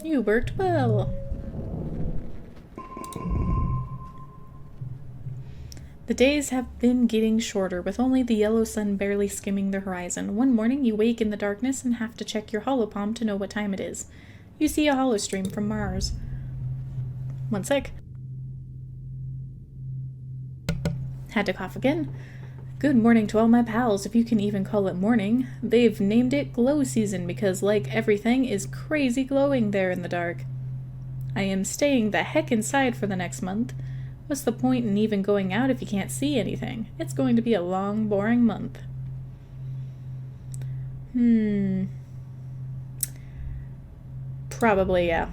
You worked well. The days have been getting shorter, with only the yellow sun barely skimming the horizon. One morning you wake in the darkness and have to check your holopalm to know what time it is. You see a holostream from Mars. One sec. Had to cough again. Good morning to all my pals, if you can even call it morning. They've named it glow season because, like everything, is crazy glowing there in the dark. I am staying the heck inside for the next month. What's the point in even going out if you can't see anything? It's going to be a long, boring month. Probably, yeah.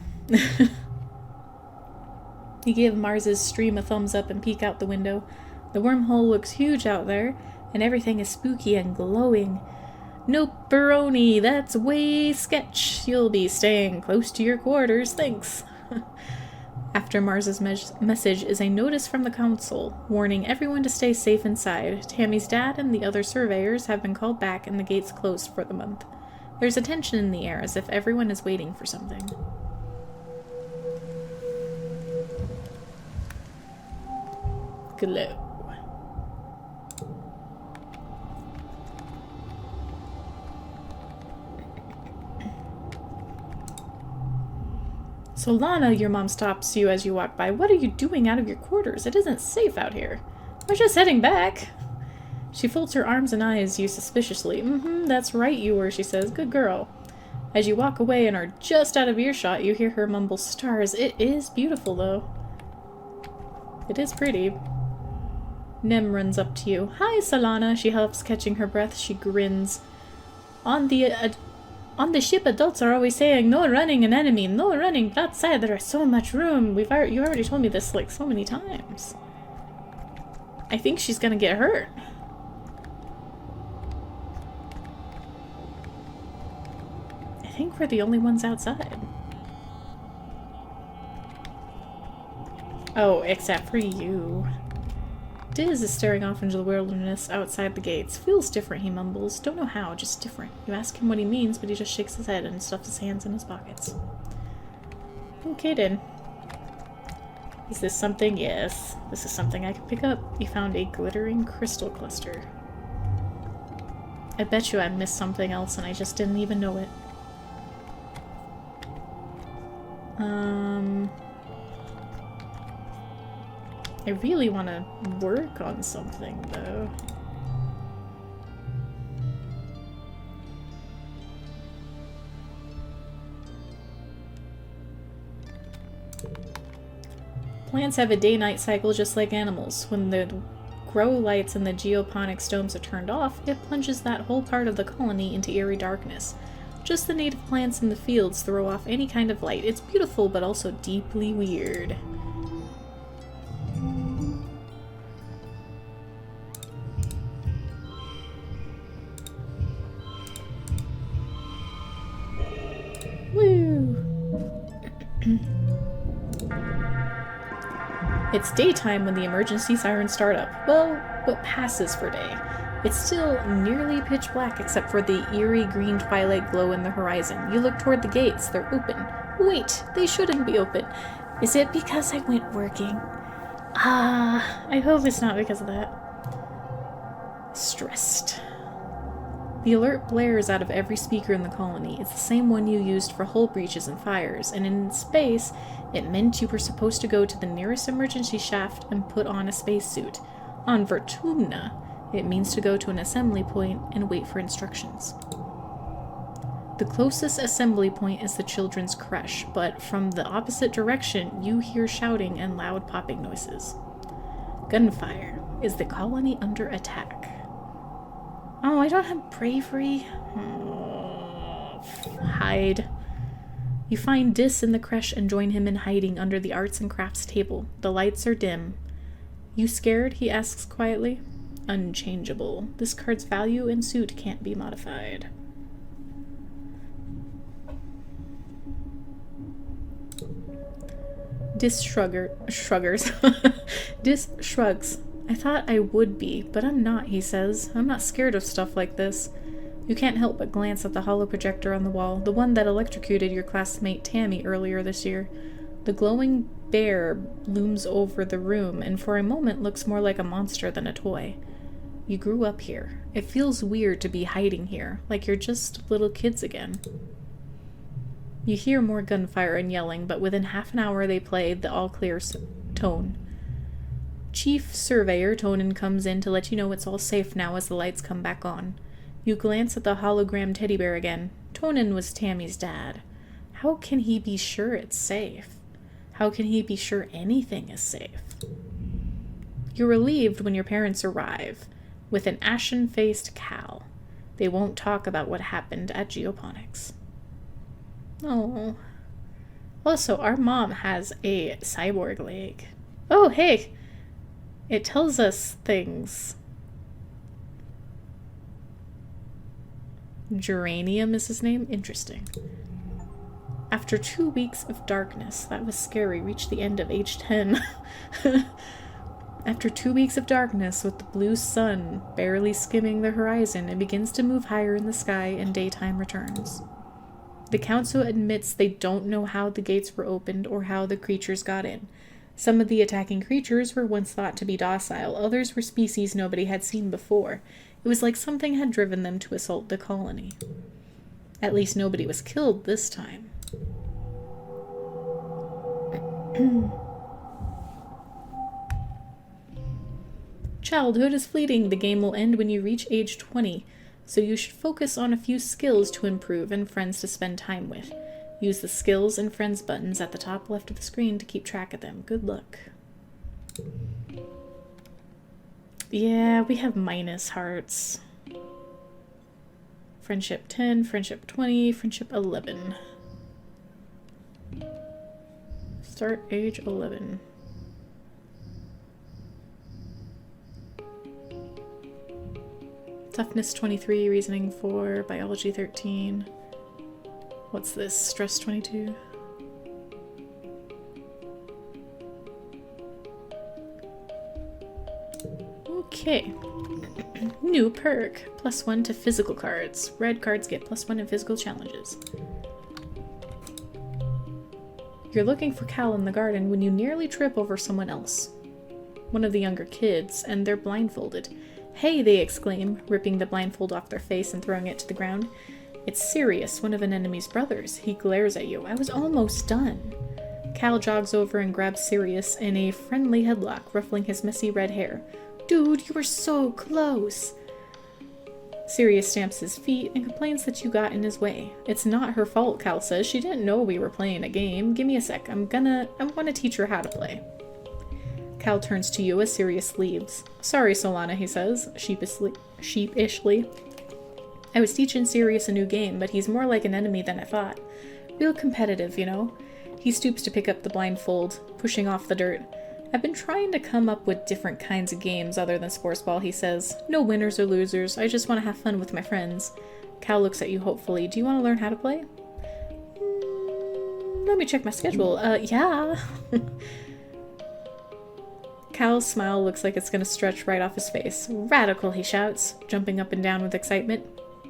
You give Mars's stream a thumbs up and peek out the window. The wormhole looks huge out there, and everything is spooky and glowing. Nope, Baroni, that's way sketch. You'll be staying close to your quarters, thanks. After Mars's message is a notice from the council, warning everyone to stay safe inside. Tammy's dad and the other surveyors have been called back and the gates closed for the month. There's a tension in the air as if everyone is waiting for something. Glow. Solana, your mom stops you as you walk by. What are you doing out of your quarters? It isn't safe out here. We're just heading back. She folds her arms and eyes you suspiciously. That's right you were, she says. Good girl. As you walk away and are just out of earshot, you hear her mumble stars. It is beautiful, though. It is pretty. Nem runs up to you. Hi, Solana. She helps catching her breath. She grins. On the ship, adults are always saying, no running an enemy, no running, outside there is so much room. You already told me this like so many times. I think she's gonna get hurt. I think we're the only ones outside. Oh, except for you. Diz is staring off into the wilderness outside the gates. Feels different, he mumbles. Don't know how, just different. You ask him what he means, but he just shakes his head and stuffs his hands in his pockets. Okay then. Is this something? Yes. This is something I can pick up. You found a glittering crystal cluster. I bet you I missed something else and I just didn't even know it. I really want to work on something, though. Plants have a day-night cycle just like animals. When the grow lights in the geoponics domes are turned off, it plunges that whole part of the colony into eerie darkness. Just the native plants in the fields throw off any kind of light. It's beautiful, but also deeply weird. It's daytime when the emergency sirens start up. Well, what passes for day. It's still nearly pitch black except for the eerie green twilight glow in the horizon. You look toward the gates. They're open. Wait, they shouldn't be open. Is it because I went working? I hope it's not because of that. Stressed. The alert blares out of every speaker in the colony. It's the same one you used for hull breaches and fires, and in space, it meant you were supposed to go to the nearest emergency shaft and put on a spacesuit. On Vertumna, it means to go to an assembly point and wait for instructions. The closest assembly point is the children's creche, but from the opposite direction, you hear shouting and loud popping noises. Gunfire. Is the colony under attack? Oh, I don't have bravery. Hide. You find Dis in the creche and join him in hiding under the arts and crafts table. The lights are dim. You scared? He asks quietly. Unchangeable. This card's value and suit can't be modified. Dis shruggers. Dis shrugs. I thought I would be, but I'm not, he says. I'm not scared of stuff like this. You can't help but glance at the holo projector on the wall, the one that electrocuted your classmate Tammy earlier this year. The glowing bear looms over the room and for a moment looks more like a monster than a toy. You grew up here. It feels weird to be hiding here, like you're just little kids again. You hear more gunfire and yelling, but within half an hour they play the all-clear tone. Chief Surveyor Tonin comes in to let you know it's all safe now as the lights come back on. You glance at the hologram teddy bear again. Tonin was Tammy's dad. How can he be sure it's safe? How can he be sure anything is safe? You're relieved when your parents arrive, with an ashen-faced Cal. They won't talk about what happened at Geoponics. Oh. Also, our mom has a cyborg leg. Oh, hey! It tells us things. Geranium is his name? Interesting. After 2 weeks of darkness, that was scary, reached the end of age 10. After 2 weeks of darkness, with the blue sun barely skimming the horizon, it begins to move higher in the sky and daytime returns. The council admits they don't know how the gates were opened or how the creatures got in. Some of the attacking creatures were once thought to be docile, others were species nobody had seen before. It was like something had driven them to assault the colony. At least nobody was killed this time. Childhood is fleeting. The game will end when you reach age 20, so you should focus on a few skills to improve and friends to spend time with. Use the skills and friends buttons at the top left of the screen to keep track of them. Good luck. Yeah, we have minus hearts. Friendship 10, friendship 20, friendship 11. Start age 11. Toughness 23, reasoning 4, biology 13. What's this? Stress 22. Okay. New perk. +1 to physical cards. Red cards get +1 in physical challenges. You're looking for Cal in the garden when you nearly trip over someone else. One of the younger kids, and they're blindfolded. Hey, they exclaim, ripping the blindfold off their face and throwing it to the ground. It's Sirius, one of an enemy's brothers. He glares at you. I was almost done. Cal jogs over and grabs Sirius in a friendly headlock, ruffling his messy red hair. Dude, you were so close. Sirius stamps his feet and complains that you got in his way. It's not her fault, Cal says. She didn't know we were playing a game. Give me a sec. I want to teach her how to play. Cal turns to you as Sirius leaves. Sorry, Solana, he says, sheepishly. I was teaching Sirius a new game, but he's more like an enemy than I thought. Real competitive, you know? He stoops to pick up the blindfold, pushing off the dirt. I've been trying to come up with different kinds of games other than sports ball, he says. No winners or losers. I just want to have fun with my friends. Cal looks at you hopefully. Do you want to learn how to play? Let me check my schedule. Yeah. Cal's smile looks like it's going to stretch right off his face. Radical, he shouts, jumping up and down with excitement.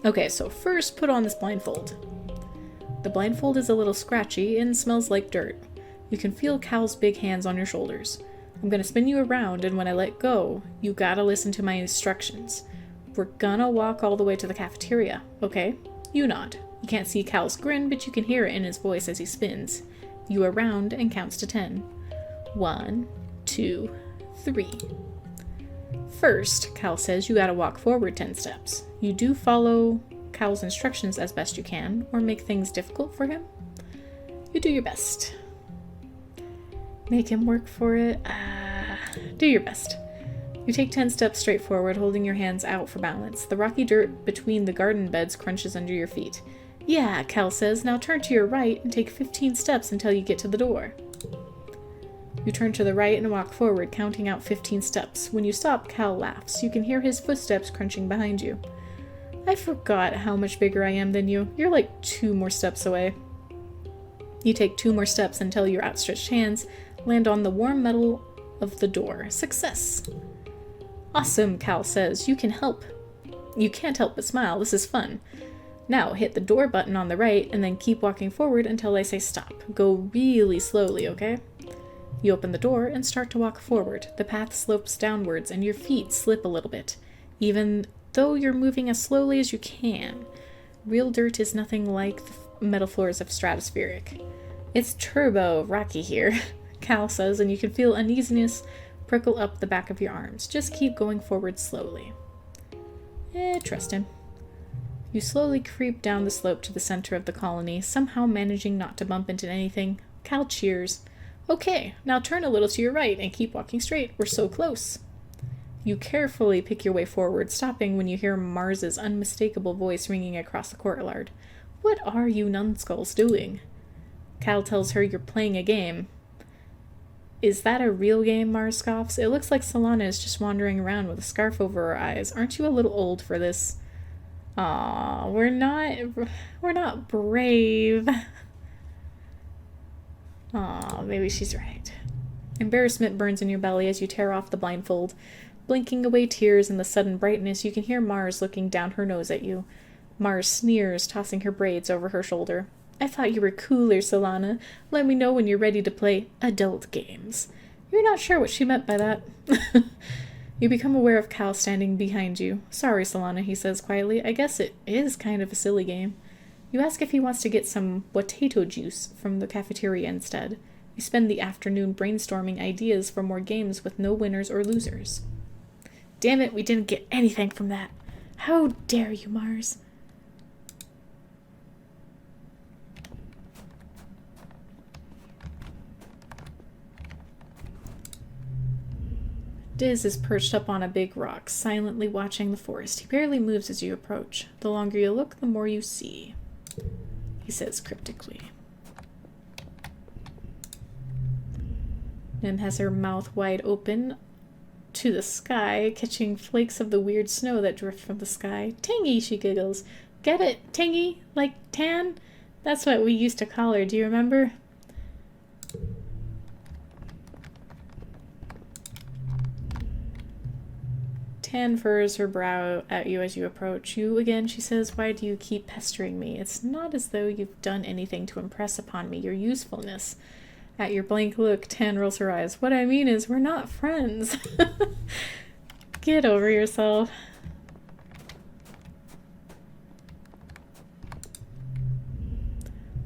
Okay, so first put on this blindfold. The blindfold is a little scratchy and smells like dirt. You can feel Cal's big hands on your shoulders. I'm going to spin you around, and when I let go, you gotta listen to my instructions. We're gonna walk all the way to the cafeteria, okay? You nod. You can't see Cal's grin, but you can hear it in his voice as he spins you around and counts to 10. 1, 2, 3. First, Cal says you gotta walk forward 10 steps. You do follow Cal's instructions as best you can, or make things difficult for him. You do your best. Make him work for it. Do your best. You take 10 steps straight forward, holding your hands out for balance. The rocky dirt between the garden beds crunches under your feet. Yeah, Cal says, now turn to your right and take 15 steps until you get to the door. You turn to the right and walk forward, counting out 15 steps. When you stop, Cal laughs. You can hear his footsteps crunching behind you. I forgot how much bigger I am than you. You're like 2 more steps away. You take 2 more steps until your outstretched hands land on the warm metal of the door. Success! Awesome, Cal says. You can't help but smile. This is fun. Now, hit the door button on the right, and then keep walking forward until I say stop. Go really slowly, okay? You open the door and start to walk forward. The path slopes downwards, and your feet slip a little bit, even though you're moving as slowly as you can. Real dirt is nothing like metaphors of stratospheric. It's turbo rocky here, Cal says, and you can feel uneasiness prickle up the back of your arms. Just keep going forward slowly. Trust him. You slowly creep down the slope to the center of the colony, somehow managing not to bump into anything. Cal cheers. Okay, now turn a little to your right and keep walking straight. We're so close. You carefully pick your way forward, stopping when you hear Mars's unmistakable voice ringing across the courtyard. What are you numbskulls doing? Cal tells her you're playing a game. Is that a real game, Mars scoffs? It looks like Solana is just wandering around with a scarf over her eyes. Aren't you a little old for this? Aw, we're not brave. Aw, maybe she's right. Embarrassment burns in your belly as you tear off the blindfold. Blinking away tears in the sudden brightness, you can hear Mars looking down her nose at you. Mars sneers, tossing her braids over her shoulder. I thought you were cooler, Solana. Let me know when you're ready to play adult games. You're not sure what she meant by that. You become aware of Cal standing behind you. Sorry, Solana, he says quietly. I guess it is kind of a silly game. You ask if he wants to get some potato juice from the cafeteria instead. You spend the afternoon brainstorming ideas for more games with no winners or losers. Damn it, we didn't get anything from that. How dare you, Mars? Diz is perched up on a big rock, silently watching the forest. He barely moves as you approach. The longer you look, the more you see, he says cryptically. Nim has her mouth wide open to the sky, catching flakes of the weird snow that drift from the sky. Tangy, she giggles. Get it? Tangy? Like tan? That's what we used to call her, do you remember? Tan furrows her brow at you as you approach. You again, she says, why do you keep pestering me? It's not as though you've done anything to impress upon me your usefulness. At your blank look, Tan rolls her eyes. What I mean is, we're not friends. Get over yourself.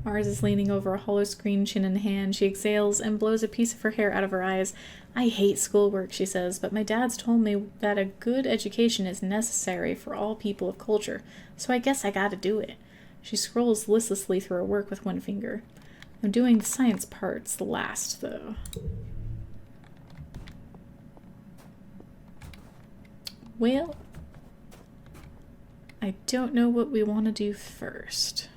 Mars is leaning over a hollow screen, chin in hand. She exhales and blows a piece of her hair out of her eyes. I hate schoolwork, she says, but my dad's told me that a good education is necessary for all people of culture, so I guess I gotta do it. She scrolls listlessly through her work with one finger. I'm doing the science parts last, though. Well, I don't know what we want to do first.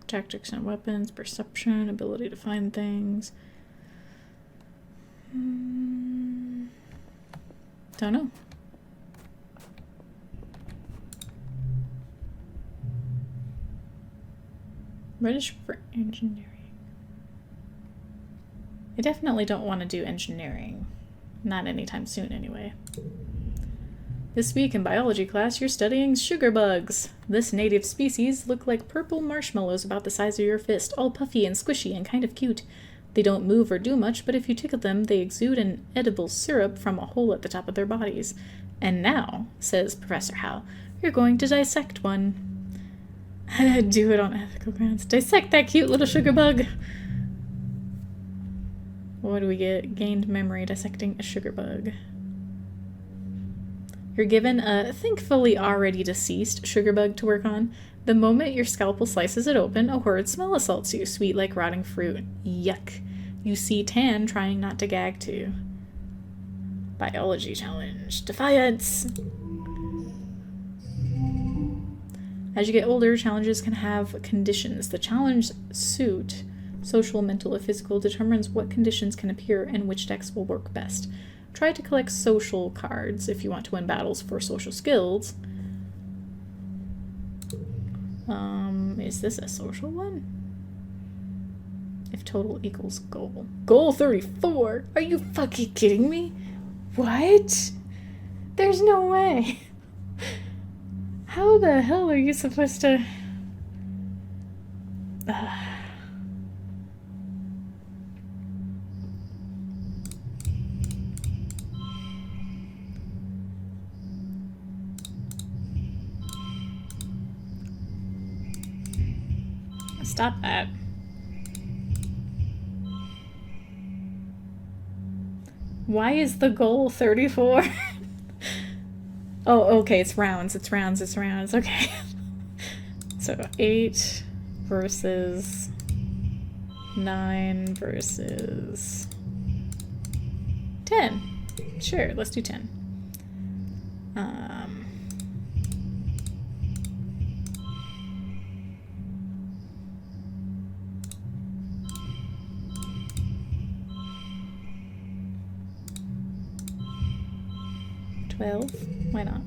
Tactics and weapons, perception, ability to find things. Don't know. Register for engineering. I definitely don't want to do engineering. Not anytime soon, anyway. This week in biology class, you're studying sugar bugs. This native species look like purple marshmallows about the size of your fist, all puffy and squishy and kind of cute. They don't move or do much, but if you tickle them, they exude an edible syrup from a hole at the top of their bodies. And now, says Professor Howe, you're going to dissect one. Do it on ethical grounds. Dissect that cute little sugar bug. What do we get? Gained memory dissecting a sugar bug. You're given a thankfully already deceased sugar bug to work on. The moment your scalpel slices it open, a horrid smell assaults you, sweet like rotting fruit. Yuck. You see Tan trying not to gag too. Biology challenge. Defiance! As you get older, challenges can have conditions. The challenge suit, social, mental, or physical, determines what conditions can appear and which decks will work best. Try to collect social cards if you want to win battles for social skills. Is this a social one? If total equals goal. Goal 34? Are you fucking kidding me? What? There's no way. How the hell are you supposed to... Stop that. Why is the goal 34? Oh, okay, it's rounds. Okay. So 8 versus 9 versus 10. Sure, let's do 10. 12. Why not?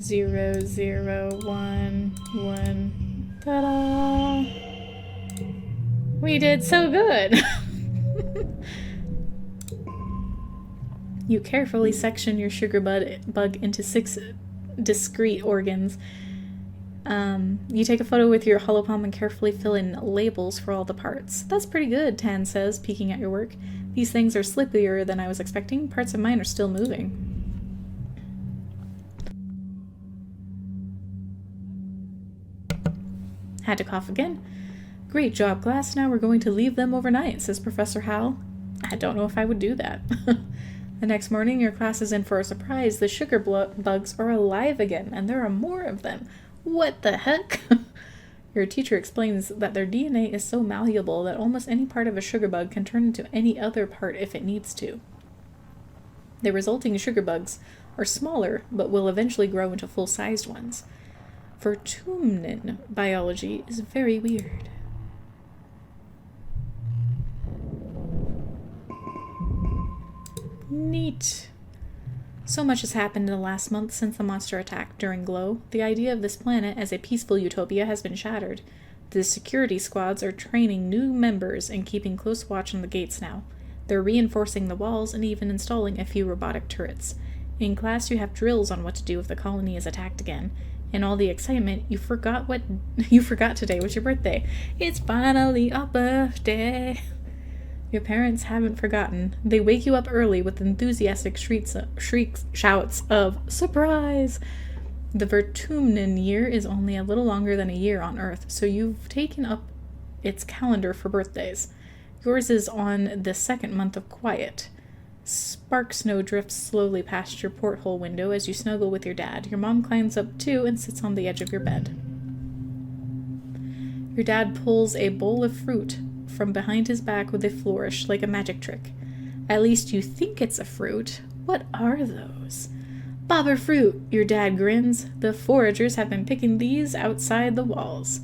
0, 0, 1, 1. Ta-da! We did so good! You carefully section your sugar bug into 6 discrete organs. You take a photo with your hollow palm and carefully fill in labels for all the parts. That's pretty good, Tan says, peeking at your work. These things are slippier than I was expecting. Parts of mine are still moving. Had to cough again. Great job, Glass. Now we're going to leave them overnight, says Professor Howell. I don't know if I would do that. The next morning, your class is in for a surprise. The sugar bugs are alive again, and there are more of them. What the heck? Your teacher explains that their DNA is so malleable that almost any part of a sugar bug can turn into any other part if it needs to. The resulting sugar bugs are smaller, but will eventually grow into full-sized ones. Vertumnin biology is very weird. Neat. So much has happened in the last month since the monster attack during Glow. The idea of this planet as a peaceful utopia has been shattered. The security squads are training new members and keeping close watch on the gates now. They're reinforcing the walls and even installing a few robotic turrets. In class, you have drills on what to do if the colony is attacked again. In all the excitement, you forgot today was your birthday. It's finally our birthday. Your parents haven't forgotten. They wake you up early with enthusiastic shouts of surprise. The Vertumnin year is only a little longer than a year on Earth, so you've taken up its calendar for birthdays. Yours is on the second month of quiet. Spark snow drifts slowly past your porthole window as you snuggle with your dad. Your mom climbs up too and sits on the edge of your bed. Your dad pulls a bowl of fruit from behind his back with a flourish, like a magic trick. At least you think it's a fruit. What are those? Bobber fruit, your dad grins. The foragers have been picking these outside the walls.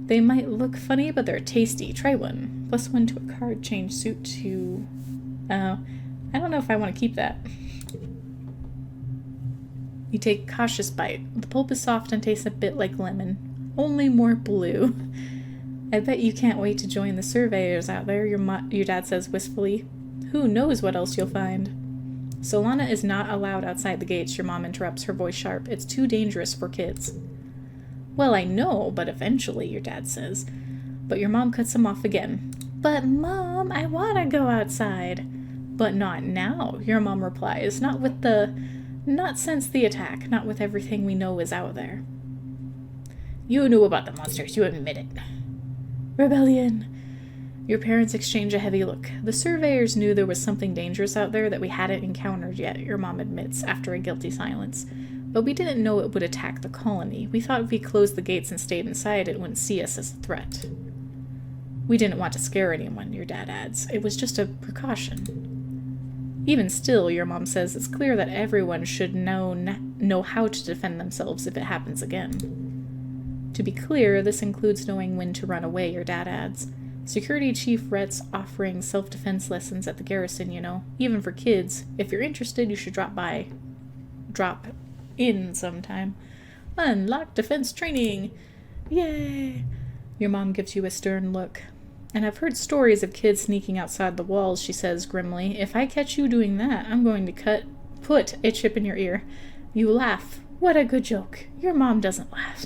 They might look funny, but they're tasty. Try one. +1 to a card change suit to... I don't know if I want to keep that. You take a cautious bite. The pulp is soft and tastes a bit like lemon. Only more blue. I bet you can't wait to join the surveyors out there, your dad says wistfully. Who knows what else you'll find? Solana is not allowed outside the gates, your mom interrupts, her voice sharp. It's too dangerous for kids. Well, I know, but eventually, your dad says. But your mom cuts him off again. But Mom, I want to go outside. But not now, your mom replies. Not since the attack, not with everything we know is out there. You knew about the monsters, you admit it. Rebellion. Your parents exchange a heavy look. The surveyors knew there was something dangerous out there that we hadn't encountered yet, your mom admits, after a guilty silence. But we didn't know it would attack the colony. We thought if we closed the gates and stayed inside, it wouldn't see us as a threat. We didn't want to scare anyone, your dad adds. It was just a precaution. Even still, your mom says, it's clear that everyone should know how to defend themselves if it happens again. To be clear, this includes knowing when to run away, your dad adds. Security Chief Rhett's offering self-defense lessons at the garrison, you know. Even for kids. If you're interested, you should drop in sometime. Unlock defense training! Yay! Your mom gives you a stern look. And I've heard stories of kids sneaking outside the walls, she says grimly. If I catch you doing that, I'm going to put a chip in your ear. You laugh. What a good joke. Your mom doesn't laugh.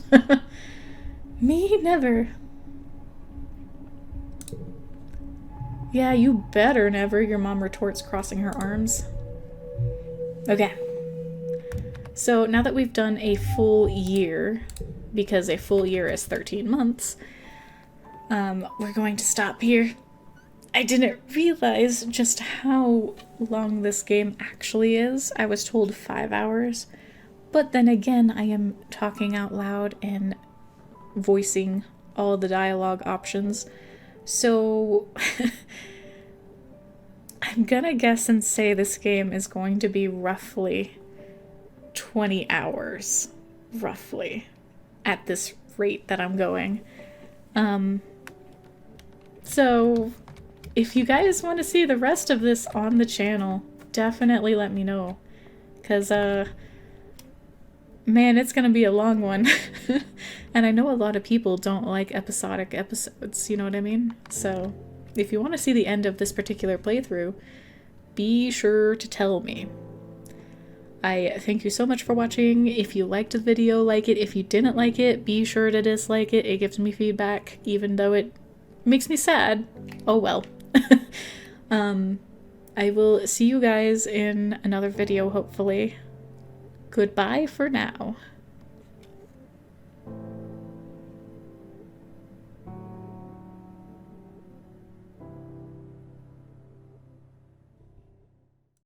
Me never. Yeah, you better never, your mom retorts, crossing her arms. Okay. So now that we've done a full year, because a full year is 13 months, we're going to stop here. I didn't realize just how long this game actually is. I was told 5 hours, but then again, I am talking out loud and voicing all the dialogue options, so I'm gonna guess and say this game is going to be roughly 20 hours, roughly, at this rate that I'm going. So if you guys want to see the rest of this on the channel, definitely let me know, because man, it's gonna be a long one. And I know a lot of people don't like episodic episodes, you know what I mean? So if you want to see the end of this particular playthrough, be sure to tell me. I thank you so much for watching. If you liked the video, like it. If you didn't like it, be sure to dislike it. It gives me feedback, even though it makes me sad. Oh well. I will see you guys in another video, hopefully. Goodbye for now.